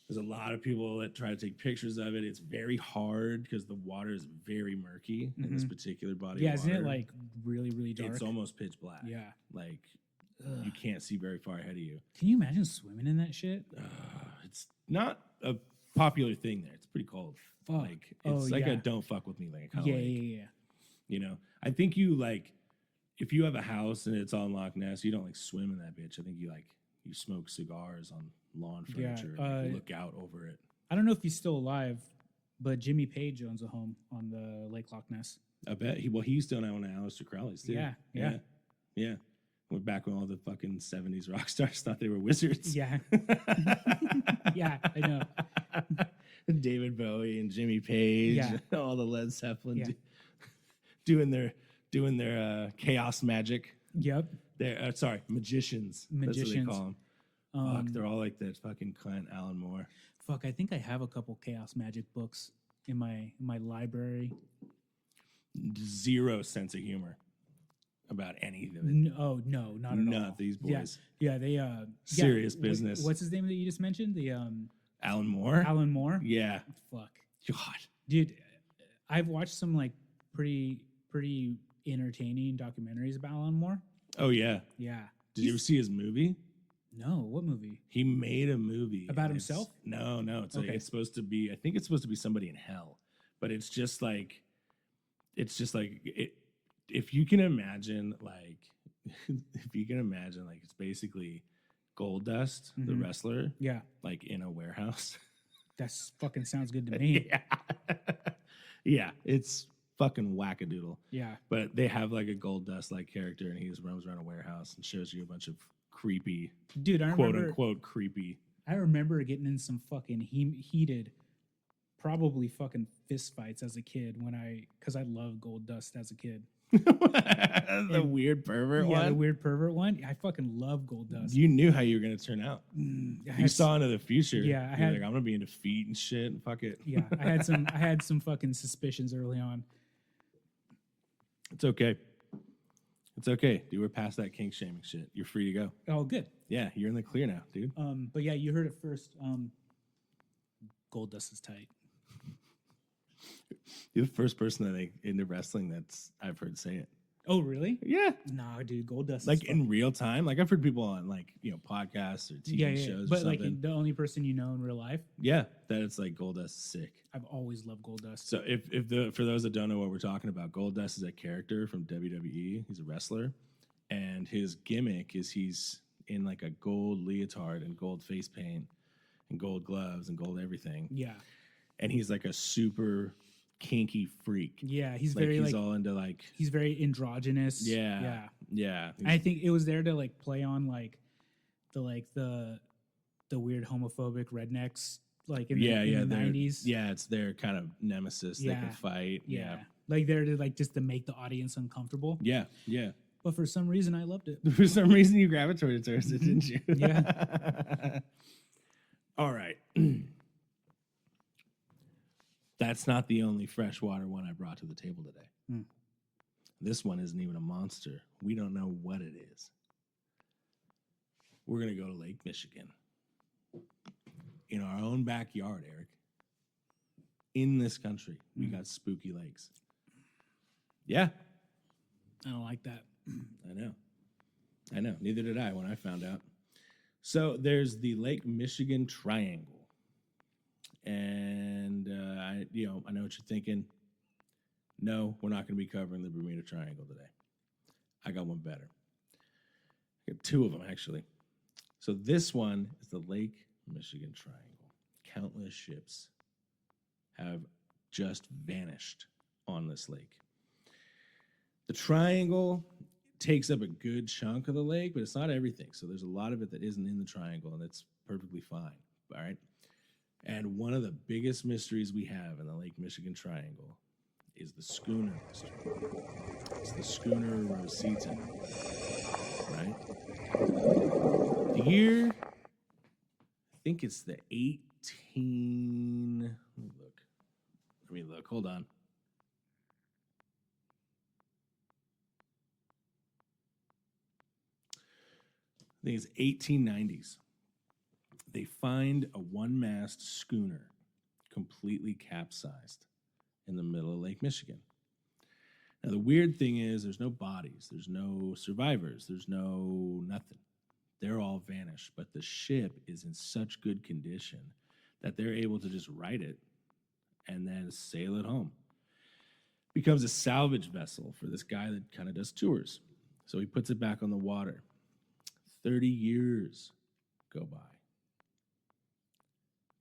There's a lot of people that try to take pictures of it. It's very hard because the water is very murky in this particular body of water. Yeah, isn't it like really, really dark? It's almost pitch black. Yeah. Like you can't see very far ahead of you. Can you imagine swimming in that shit? It's not a popular thing there. It's pretty cold. Fuck. Like it's a don't fuck with me lake. Yeah. You know, I think you like if you have a house and it's on Loch Ness, you don't like swim in that bitch. I think you smoke cigars on lawn furniture and you look out over it. I don't know if he's still alive, but Jimmy Page owns a home on the Lake Loch Ness. I bet he's still now on Aleister Crowley's too. Yeah. We're back when all the fucking 70s rock stars thought they were wizards. Yeah. Yeah, I know. David Bowie and Jimmy Page, all the Led Zeppelin doing their chaos magic. Yep. They're magicians. That's what they call them. Fuck, they're all like that fucking Clint Alan Moore. Fuck, I think I have a couple chaos magic books in my library. Zero sense of humor about any of it. No, not at all. None of these boys. Yeah, they serious business. What's his name that you just mentioned? The Alan Moore. Alan Moore. Yeah. Fuck. God, dude, I've watched some like pretty entertaining documentaries about Alan Moore. Oh yeah. Yeah. Did you ever see his movie? No. What movie? He made a movie about himself. No. It's like it's supposed to be. I think it's supposed to be somebody in hell, but it's just like it. If you can imagine, like, it's basically Gold Dust, the wrestler, like in a warehouse. That fucking sounds good to me. Yeah, it's fucking wackadoodle. Yeah, but they have like a Gold Dust like character, and he just roams around a warehouse and shows you a bunch of creepy, dude, quote unquote creepy. I remember getting in some fucking heated, probably fucking fist fights as a kid because I loved Gold Dust as a kid. The weird pervert one? Yeah, the weird pervert one. I fucking love Gold Dust. You knew how you were going to turn out. You saw into the future. Yeah. I'm going to be into feet and shit. And fuck it. Yeah, I had some fucking suspicions early on. It's okay. It's okay. Dude, we're past that kink shaming shit. You're free to go. Oh, good. Yeah, you're in the clear now, dude. But yeah, you heard it first. Gold Dust is tight. You're the first person that into wrestling I've heard say it. Oh, really? Yeah. Nah, dude, Gold Dust. Like in real time. Like I've heard people on podcasts or TV shows. But or like the only person you know in real life. Yeah, that it's like Gold Dust is sick. I've always loved Gold Dust. So for those that don't know what we're talking about, Gold Dust is a character from WWE. He's a wrestler, and his gimmick is he's in like a gold leotard and gold face paint and gold gloves and gold everything. Yeah. And he's like a super kinky freak. Yeah, he's all into like he's very androgynous. Yeah. I think it was there to like play on like the weird homophobic rednecks like in the 90s. Yeah, it's their kind of nemesis. They can fight. Yeah. Like they're just to make the audience uncomfortable. Yeah. But for some reason I loved it. For some reason you gravitated towards it, didn't you? Yeah. All right. That's not the only freshwater one I brought to the table today. This one isn't even a monster. We don't know what it is. We're going to go to Lake Michigan. In our own backyard, Eric. In this country, we got spooky lakes. Yeah. I don't like that. I know. Neither did I when I found out. So there's the Lake Michigan Triangle. And I know what you're thinking. No, we're not going to be covering the Bermuda Triangle today. I got one better. I got two of them, actually. So this one is the Lake Michigan Triangle. Countless ships have just vanished on this lake. The triangle takes up a good chunk of the lake, but it's not everything. So there's a lot of it that isn't in the triangle, and that's perfectly fine. All right. And one of the biggest mysteries we have in the Lake Michigan Triangle is the schooner mystery. It's the schooner Rosita, right? The year, I think it's the 18. Let me look. Hold on. I think it's 1890s. They find a one-mast schooner completely capsized in the middle of Lake Michigan. Now, the weird thing is there's no bodies. There's no survivors. There's no nothing. They're all vanished. But the ship is in such good condition that they're able to just right it and then sail it home. Becomes a salvage vessel for this guy that kind of does tours. So he puts it back on the water. 30 years go by.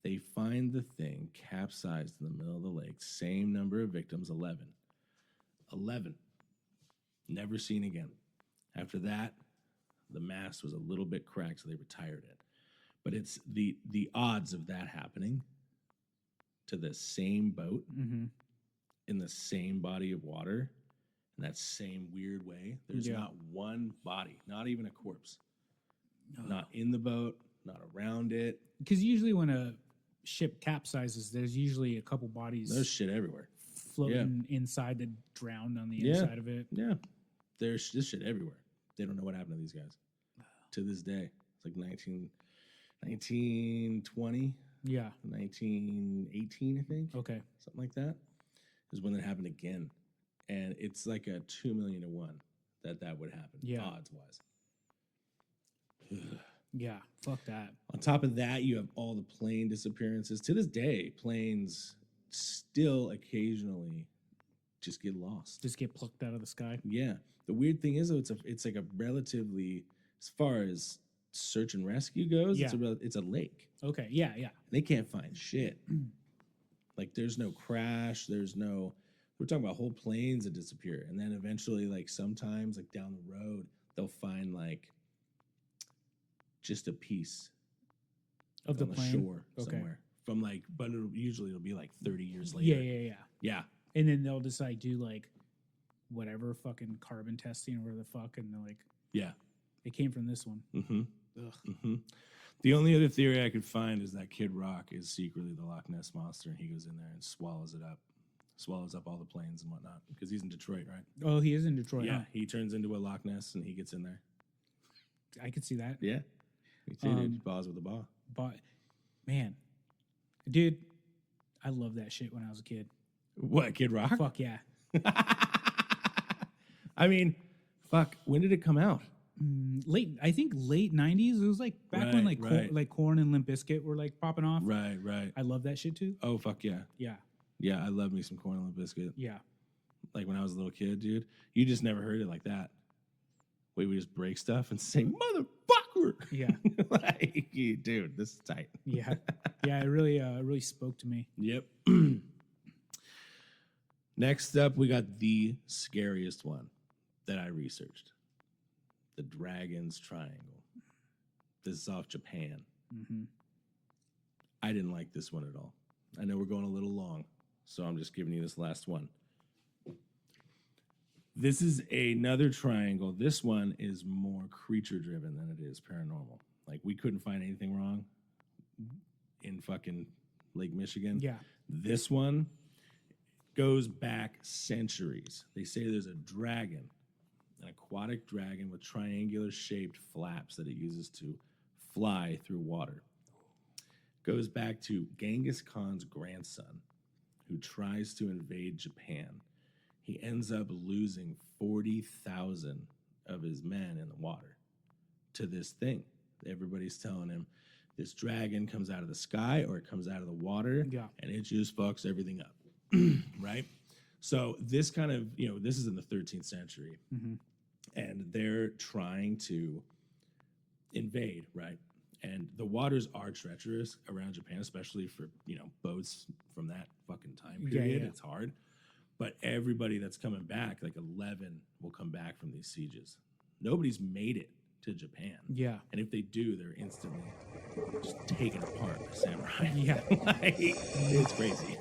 They find the thing capsized in the middle of the lake. Same number of victims, 11. 11. Never seen again. After that, the mast was a little bit cracked, so they retired it. But it's the odds of that happening to the same boat in the same body of water in that same weird way. There's not one body, not even a corpse. Not in the boat, not around it. Because usually when a ship capsizes, there's usually a couple bodies There's shit everywhere. floating inside that drowned on the inside of it. Yeah. There's this shit everywhere. They don't know what happened to these guys to this day. It's like 1920, Yeah. 1918, I think. Okay. Something like that is when it happened again. And it's like a 2 million to 1 that would happen, odds wise. Yeah. Fuck that. On top of that, you have all the plane disappearances. To this day, planes still occasionally just get lost. Just get plucked out of the sky. Yeah. The weird thing is, though, it's like a relatively, as far as search and rescue goes, it's a lake. Okay. Yeah. Yeah. They can't find shit. Like, there's no crash. We're talking about whole planes that disappear. And then eventually, like, sometimes, like, down the road, they'll find, like, just a piece of the plane shore somewhere. From, like, but usually it'll be, like, 30 years later. Yeah. And then they'll just, like, do, like, whatever fucking carbon testing or whatever the fuck, and they're like, it came from this one. The only other theory I could find is that Kid Rock is secretly the Loch Ness Monster, and he goes in there and swallows up all the planes and whatnot, because he's in Detroit, right? Oh, he is in Detroit. Yeah, huh? he turns into a Loch Ness, and he gets in there. I could see that. Yeah. Me too, dude. Balls with a ball. But, man, dude, I loved that shit when I was a kid. What, Kid Rock? Fuck yeah. I mean, fuck, when did it come out? I think late 90s. It was like back when like Korn and Limp Bizkit were like popping off. Right. I love that shit too. Oh, fuck yeah. Yeah. Yeah, I love me some Korn and Limp Bizkit. Yeah. Like when I was a little kid, dude. You just never heard it like that. We just break stuff and say, motherfucker. Yeah. Like, dude, this is tight. Yeah. Yeah, it really spoke to me. Yep. Next up, we got the scariest one that I researched. The Dragon's Triangle. This is off Japan. I didn't like this one at all. I know we're going a little long, so I'm just giving you this last one. This is another triangle. This one is more creature-driven than it is paranormal. Like, we couldn't find anything wrong in fucking Lake Michigan. Yeah. This one goes back centuries. They say there's a dragon, an aquatic dragon with triangular-shaped flaps that it uses to fly through water. Goes back to Genghis Khan's grandson, who tries to invade Japan. He ends up losing 40,000 of his men in the water to this thing. Everybody's telling him this dragon comes out of the sky or it comes out of the water, and it just fucks everything up, right? So this kind of, this is in the 13th century, and they're trying to invade, right? And the waters are treacherous around Japan, especially for, boats from that fucking time Yeah, period. yeah. It's hard. But everybody that's coming back, like 11 will come back from these sieges. Nobody's made it to Japan. Yeah. And if they do, they're instantly just taken apart by samurai. Yeah. Like, it's crazy.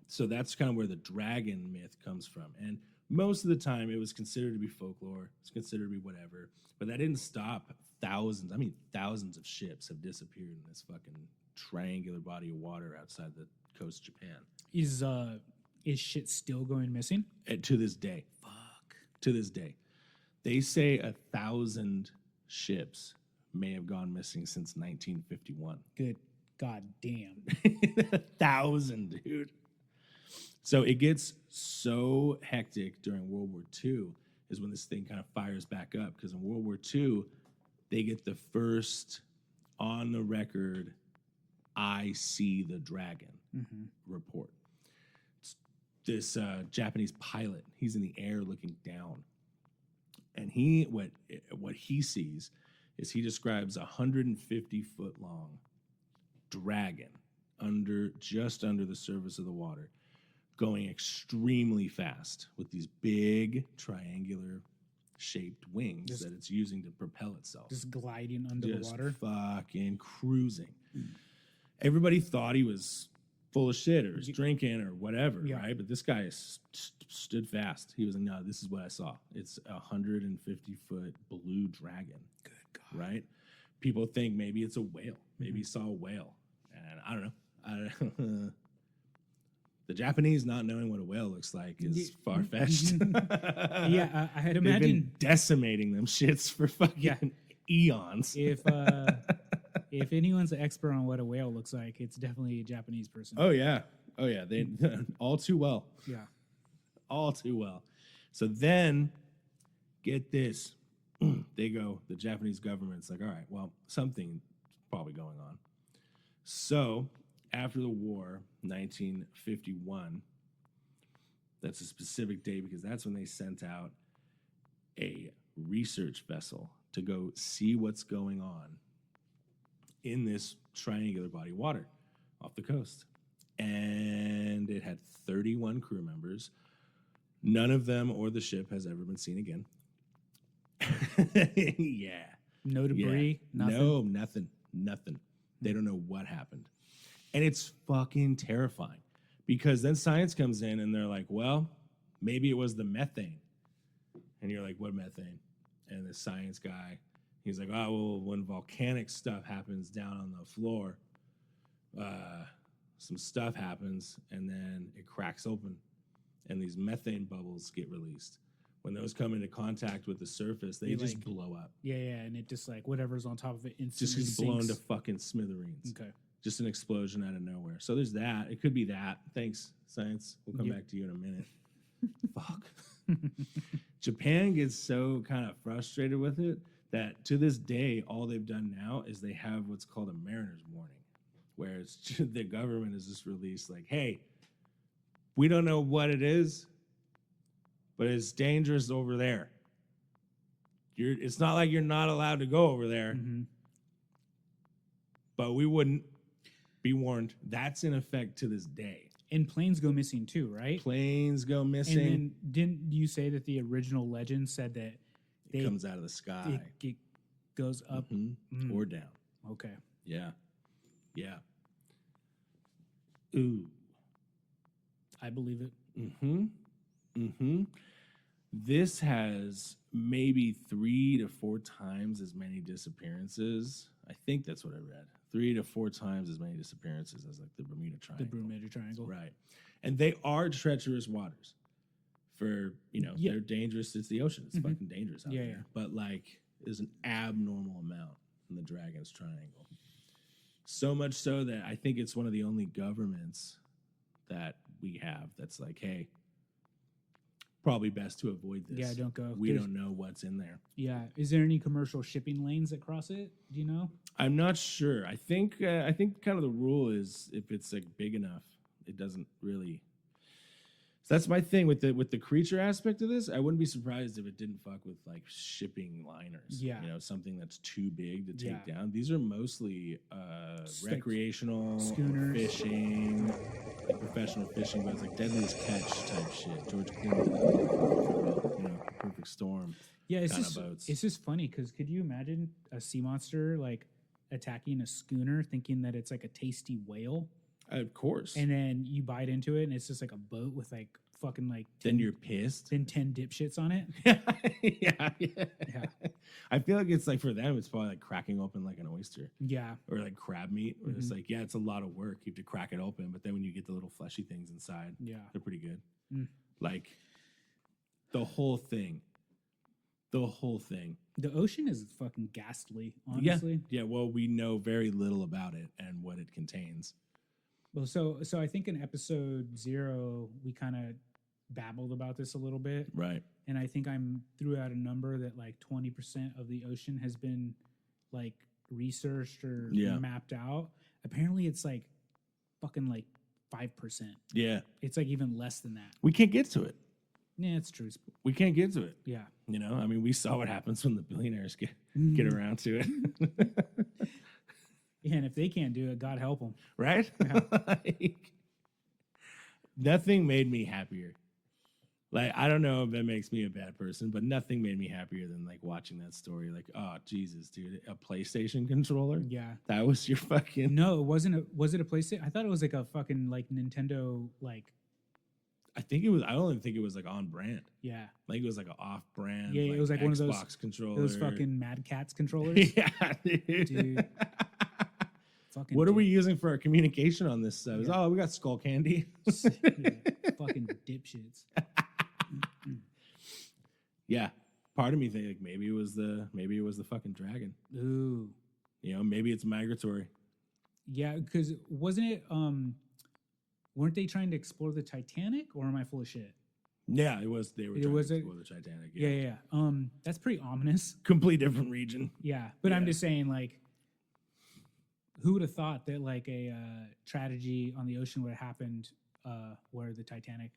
So that's kind of where the dragon myth comes from. And most of the time it was considered to be folklore. It's considered to be whatever. But that didn't stop thousands of ships have disappeared in this fucking triangular body of water outside the coast of Japan. Is shit still going missing? And to this day. Fuck. To this day. They say 1,000 ships may have gone missing since 1951. Good god damn. 1,000, dude. So it gets so hectic during World War II is when this thing kind of fires back up, because in World War II, they get the first on the record, I see the dragon report. It's this Japanese pilot, he's in the air looking down. And what he sees is he describes a 150-foot long dragon just under the surface of the water, going extremely fast with these big triangular shaped wings that it's using to propel itself. Just gliding under the water. Fucking cruising. Everybody thought he was full of shit or was drinking or whatever, right? But this guy stood fast. He was like, no, this is what I saw. It's a 150-foot blue dragon. Good God. Right? People think maybe it's a whale. Maybe he saw a whale. And I don't know. The Japanese not knowing what a whale looks like is far-fetched. Yeah, I had They've been imagined decimating them shits for fucking eons. if anyone's an expert on what a whale looks like, it's definitely a Japanese person. Oh yeah. They all too well. Yeah. All too well. So then, get this. The Japanese government's like, all right, well, something's probably going on. So, after the war, 1951, that's a specific day because that's when they sent out a research vessel to go see what's going on in this triangular body of water off the coast. And it had 31 crew members. None of them or the ship has ever been seen again. Yeah. No debris, nothing? No, nothing. They don't know what happened. And it's fucking terrifying because then science comes in and they're like, well, maybe it was the methane. And you're like, what methane? And the science guy, he's like, oh, well, when volcanic stuff happens down on the floor, some stuff happens and then it cracks open and these methane bubbles get released. When those come into contact with the surface, they just blow up. Yeah, and it just like whatever's on top of it instantly Just gets sinks. blown to fucking smithereens. Okay. Just an explosion out of nowhere. So there's that. It could be that. Thanks, science. We'll come back to you in a minute. Fuck. Japan gets so kind of frustrated with it that to this day, all they've done now is they have what's called a mariner's warning, where it's the government has just released like, hey, we don't know what it is, but it's dangerous over there. It's not like you're not allowed to go over there, but we wouldn't. Be warned. That's in effect to this day. And planes go missing too, right? Planes go missing. And then didn't you say that the original legend said that it comes out of the sky. It goes up or down. Okay. Yeah. Ooh. I believe it. This has maybe 3 to 4 times as many disappearances. I think that's what I read. 3 to 4 times as many disappearances as like the Bermuda Triangle. The Bermuda Triangle. Right. And they are treacherous waters. They're dangerous. It's the ocean. It's fucking dangerous out there. Yeah. But like, there's an abnormal amount in the Dragon's Triangle. So much so that I think it's one of the only governments that we have that's like, hey, probably best to avoid this. Yeah, don't go. We don't know what's in there. Yeah. Is there any commercial shipping lanes that cross it? Do you know? I'm not sure. I think kind of the rule is if it's like big enough, it doesn't really. So that's my thing with the creature aspect of this. I wouldn't be surprised if it didn't fuck with like shipping liners. Yeah. You know, something that's too big to take Yeah. down. These are mostly Like recreational schooners. fishing, like professional fishing boats, like Deadliest Catch type shit. George Clooney, you know, Perfect Storm. Yeah, it's kind of just boats. it's just funny because could you imagine a sea monster like attacking a schooner, thinking that it's like a tasty whale, Of course. and then you bite into it and it's just like a boat with like fucking like then you're pissed. then 10 dipshits on it. yeah. Yeah. I feel like it's like for them, it's probably like cracking open like an oyster. Yeah, Or like crab meat, where it's like, yeah, it's a lot of work. You have to crack it open, but then when you get the little fleshy things inside, yeah. they're pretty good. Mm. Like the whole thing. The whole thing. The ocean is fucking ghastly, honestly. Yeah. Well, we know very little about it and what it contains. Well, so I think in episode 0 we kind of babbled about this a little bit, Right. and I think threw out a number that like 20% of the ocean has been like researched or Yeah. mapped out. Apparently, it's like fucking like 5%. Yeah. It's like even less than that. We can't get to it. Yeah, it's true. We can't get to it. Yeah. You know, I mean, we saw what happens when the billionaires get around to it. Yeah, and if they can't do it, God help them. Right? Like, nothing made me happier. Like, I don't know if that makes me a bad person, but nothing made me happier than like watching that story. Like, oh Jesus, dude, a PlayStation controller? Yeah. That was your fucking. No, it wasn't. Was it a PlayStation? I thought it was like a fucking like Nintendo. Like, I think it was. I don't even think it was like on brand. yeah, Like it was like an off-brand. Yeah, it was like one of those- Xbox controller. those fucking Mad Cats controllers. yeah, dude. Dude. Fucking What are we dip- using for our communication on this stuff? Yeah. Oh, we got skull candy. yeah, fucking dipshits. Yeah, part of me think like maybe it was the fucking dragon. Ooh. You know, maybe it's migratory. Yeah, because wasn't it? Weren't they trying to explore the Titanic, or am I full of shit? Yeah, it was. They were It trying was to a- explore the Titanic. Yeah. That's pretty ominous. Complete different region. Yeah, but I'm Yeah. just saying, like, who would have thought that like a tragedy on the ocean would have happened where the Titanic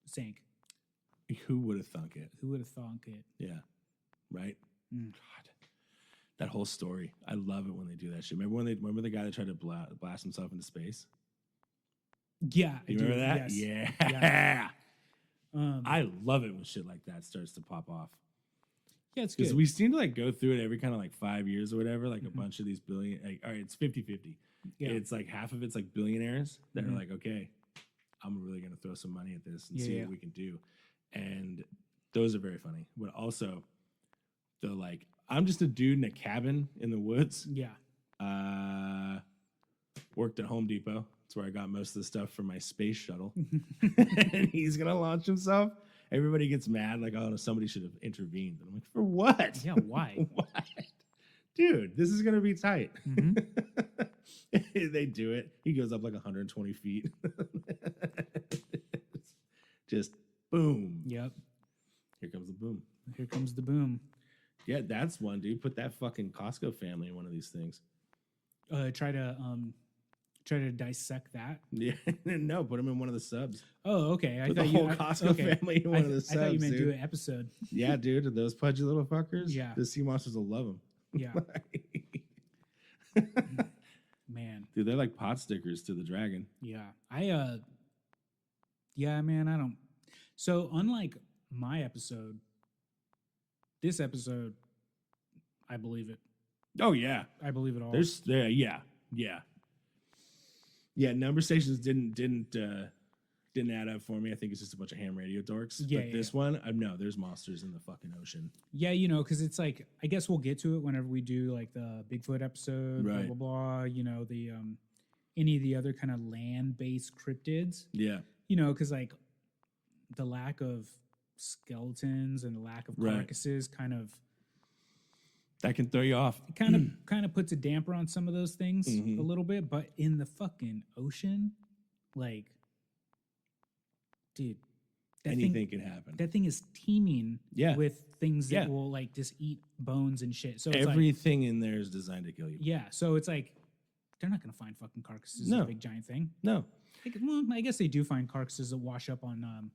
sank? Who would have thunk it? Who would have thought it? Yeah, right. Mm. God, that whole story. I love it when they do that shit. Remember the guy that tried to blast himself into space? Yeah, You I do, remember that? yes. Yeah. Yeah. I love it when shit like that starts to pop off. Yeah, it's Because good. we seem to like go through it every kind of like 5 years or whatever, like Mhm. a bunch of these billion, like, all right, it's 50-50. Yeah. It's like half of it's like billionaires that Mhm. are like, okay, I'm really going to throw some money at this and Yeah, see yeah. what we can do. And those are very funny. But also, the like, I'm just a dude in a cabin in the woods. Yeah. Worked at Home Depot. That's where I got most of the stuff for my space shuttle. And he's going to launch himself. Everybody gets mad, like, oh, no, somebody should have intervened. And I'm like, for what? Yeah, why? What? Dude, this is going to be tight. Mhm. They do it. He goes up like 120 feet. Just boom. Yep. Here comes the boom. Here comes the boom. Yeah, that's one, dude. Put that fucking Costco family in one of these things. Try to dissect that. Yeah, no, put them in one of the subs. Oh, okay. Put the whole Costco family in one of the I thought you subs, meant do dude. an episode. Yeah, dude, those pudgy little fuckers. Yeah. The sea monsters will love them. Yeah, man. Dude, they're like pot stickers to the dragon. Yeah, yeah, man. I don't. So unlike my episode, this episode, I believe it. Oh yeah, I believe it all. there's there. Yeah. Number stations didn't add up for me. I think it's just a bunch of ham radio dorks. Yeah, but yeah, this one, no, there's monsters in the fucking ocean. Yeah, because it's like I guess we'll get to it whenever we do like the Bigfoot episode, Right. blah blah blah. The any of the other kind of land-based cryptids. Yeah, Because like the lack of skeletons and the lack of Right. carcasses kind of that can throw you off. kind of puts a damper on some of those things Mhm. a little bit. But in the fucking ocean, like, dude, Anything can happen. that thing is teeming Yeah. with things that Yeah. will like just eat bones and shit. So it's like, Everything in there is designed to kill you. yeah. So it's like they're not gonna find fucking carcasses of No. a big giant thing. No, Well, I guess they do find carcasses that wash up on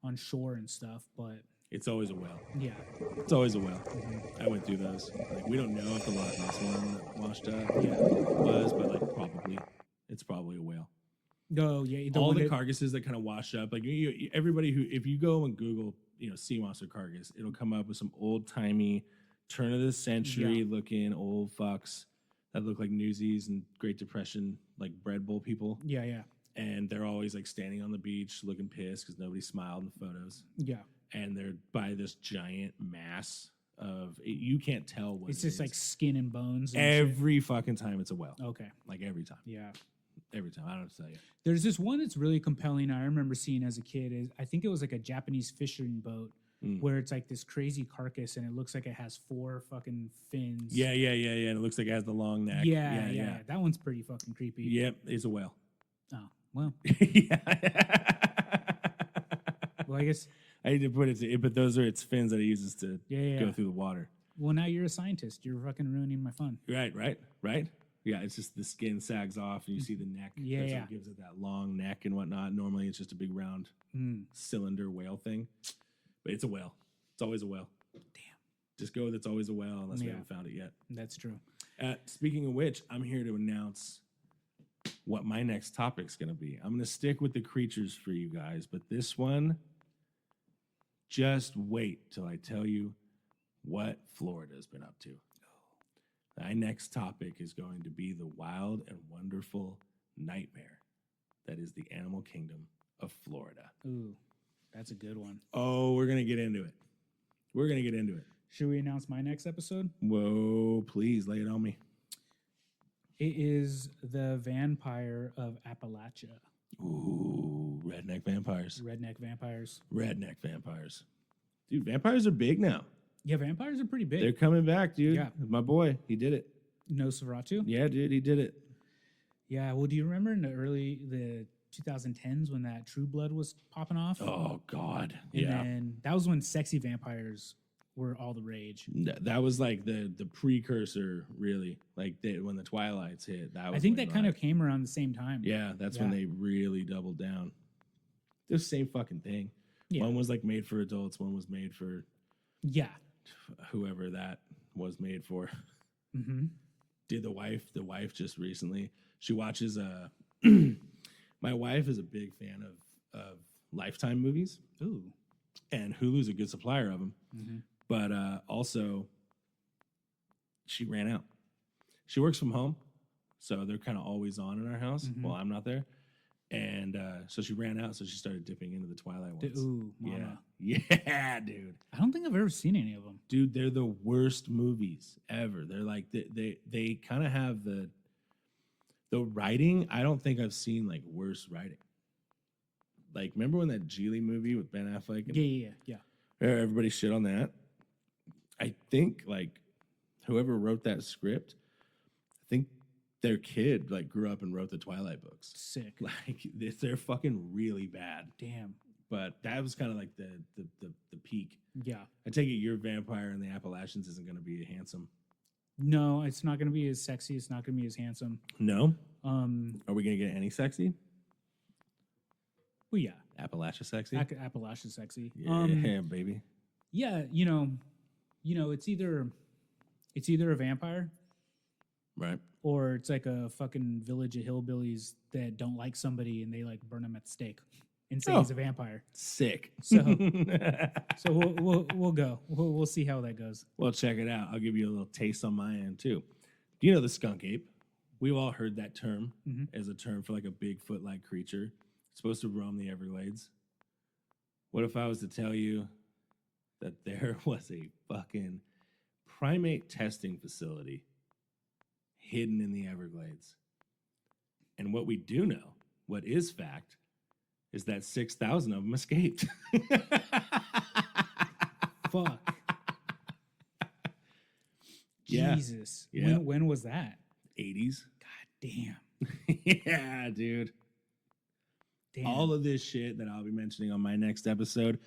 on shore and stuff. But It's always a whale. yeah, It's always a whale. I went through those. Like, we don't know if the Loch Ness one that washed up was, but like probably, it's probably a whale. oh yeah, All one the that- carcasses that kind of wash up, like everybody who, if you go and Google, sea monster carcass, it'll come up with some old timey, turn of the century looking old fucks that look like Newsies and Great Depression, like bread bowl people, yeah, and they're always like standing on the beach looking pissed because nobody smiled in the photos, yeah. and they're by this giant mass of you can't tell what It's it just like is. skin and bones. And shit. Every fucking time it's a whale, Okay, like every time, yeah. I don't know what to tell you. There's this one that's really compelling. I remember seeing as a kid. I think it was like a Japanese fishing boat where it's like this crazy carcass and it looks like it has 4 fucking fins. Yeah. And it looks like it has the long neck. Yeah. That one's pretty fucking creepy. Yep, it's a whale. Oh, well. Yeah. Well, I guess. I hate to put it to it, but those are its fins that it uses to Yeah. go through the water. Well, now you're a scientist. You're fucking ruining my fun. Right. Yeah, it's just the skin sags off and you see the neck. Yeah, That's yeah. what gives it that long neck and whatnot. Normally it's just a big round cylinder whale thing. But it's a whale. It's always a whale. Damn. Just go with it's always a whale unless we Yeah. haven't found it yet. That's true. Speaking of which, I'm here to announce what my next topic's going to be. I'm going to stick with the creatures for you guys, but this one, just wait till I tell you what Florida's been up to. My next topic is going to be the wild and wonderful nightmare that is the animal kingdom of Florida. Ooh, that's a good one. Oh, we're going to get into it. Should we announce my next episode? Whoa, please lay it on me. It is the vampire of Appalachia. Ooh, redneck vampires. Redneck vampires. Redneck vampires. Dude, vampires are big now. Yeah, vampires are pretty big. They're coming back, dude. Yeah. My boy, he did it. Nosferatu. Yeah, dude, he did it. Yeah. Well, do you remember in the 2010s when that True Blood was popping off? Oh, God. And Yeah. then that was when sexy vampires were all the rage. That was like the precursor, really. Like when the Twilights hit. That was I think when, that kind like, of came around the same time. Yeah, that's when Yeah. they really doubled down. They're the same fucking thing. Yeah. One was like made for adults, one was made for Yeah. whoever that was made for. Mm-hmm. Did the wife just recently, she watches my wife is a big fan of Lifetime movies, Ooh. and Hulu's a good supplier of them. Mm-hmm. But also, she ran out. She works from home, so they're kind of always on in our house while I'm not there. And so she ran out, so she started dipping into the Twilight ones. Ooh, mama. Yeah, dude. I don't think I've ever seen any of them. Dude, they're the worst movies ever. They're like they kind of have the writing. I don't think I've seen like worse writing. Like, remember when that Geely movie with Ben Affleck and Yeah. everybody shit on that? I think like whoever wrote that script, I think their kid like grew up and wrote the Twilight books. Sick. Like they're fucking really bad. Damn. But that was kind of like the peak. Yeah. I take it your vampire in the Appalachians isn't going to be handsome. No, it's not going to be as sexy. It's not going to be as handsome. No. Are we going to get any sexy? Well, yeah. Appalachia sexy. Appalachia sexy. Yeah, baby. Yeah, you know, it's either a vampire Right. or it's like a fucking village of hillbillies that don't like somebody and they like burn him at the stake and say he's a vampire. Sick. So we'll go. We'll see how that goes. Well, check it out. I'll give you a little taste on my end too. Do you know the skunk ape? We've all heard that term as a term for like a Bigfoot-like creature. It's supposed to roam the Everglades. What if I was to tell you that there was a fucking primate testing facility hidden in the Everglades? And what we do know, what is fact, is that 6,000 of them escaped. Fuck. Yeah. Jesus. Yeah. When was that? 80s. God damn. Yeah, dude. Damn. All of this shit that I'll be mentioning on my next episode,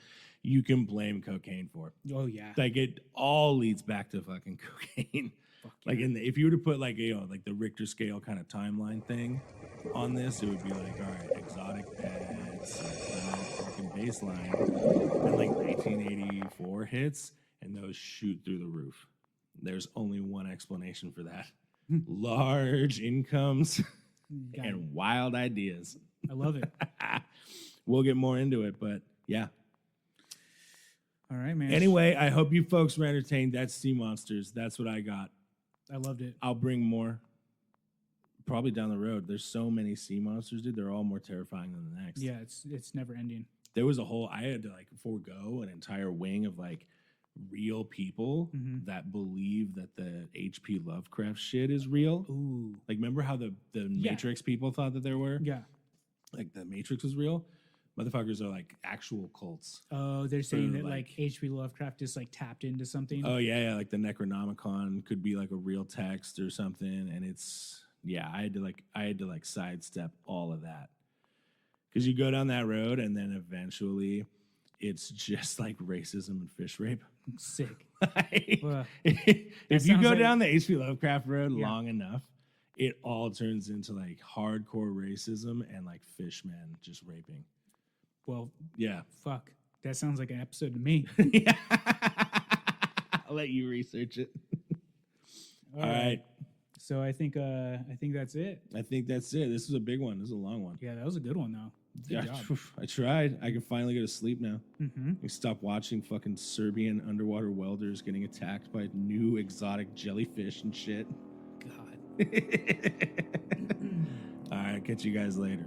you can blame cocaine for. Oh yeah. Like it all leads back to fucking cocaine. Fuck Like yeah. if you were to put like like the Richter scale kind of timeline thing on this, it would be like, all right, exotic pets, fucking bass line, and like 1984 hits, and those shoot through the roof. There's only one explanation for that: large incomes Got it. and wild ideas. I love it. We'll get more into it, but yeah. All right, man. Anyway, I hope you folks were entertained. That's Sea Monsters. That's what I got. I loved it. I'll bring more. Probably down the road. There's so many sea monsters, dude. They're all more terrifying than the next. Yeah, it's never ending. There was a whole. I had to like forego an entire wing of like real people that believe that the H.P. Lovecraft shit is real. Ooh. Like, remember how the Matrix people thought that there were? Yeah. Like the Matrix was real. Motherfuckers are like actual cults. Oh, they're saying that like- like H.P. Lovecraft just like tapped into something. Oh yeah, like the Necronomicon could be like a real text or something, and it's I had to sidestep all of that because you go down that road, and then eventually it's just like racism and fish rape. Sick. Like, if you sounds go like- down the H.P. Lovecraft road Yeah. long enough, it all turns into like hardcore racism and like fishmen just raping. Well, Yeah, fuck. That sounds like an episode to me. yeah. I'll let you research it. All right. So I think that's it. I think that's it. This is a big one. This is a long one. Yeah, that was a good one though. Good job. I tried. I can finally go to sleep now. Mm-hmm. I can stop watching fucking Serbian underwater welders getting attacked by new exotic jellyfish and shit. God. All right, catch you guys later.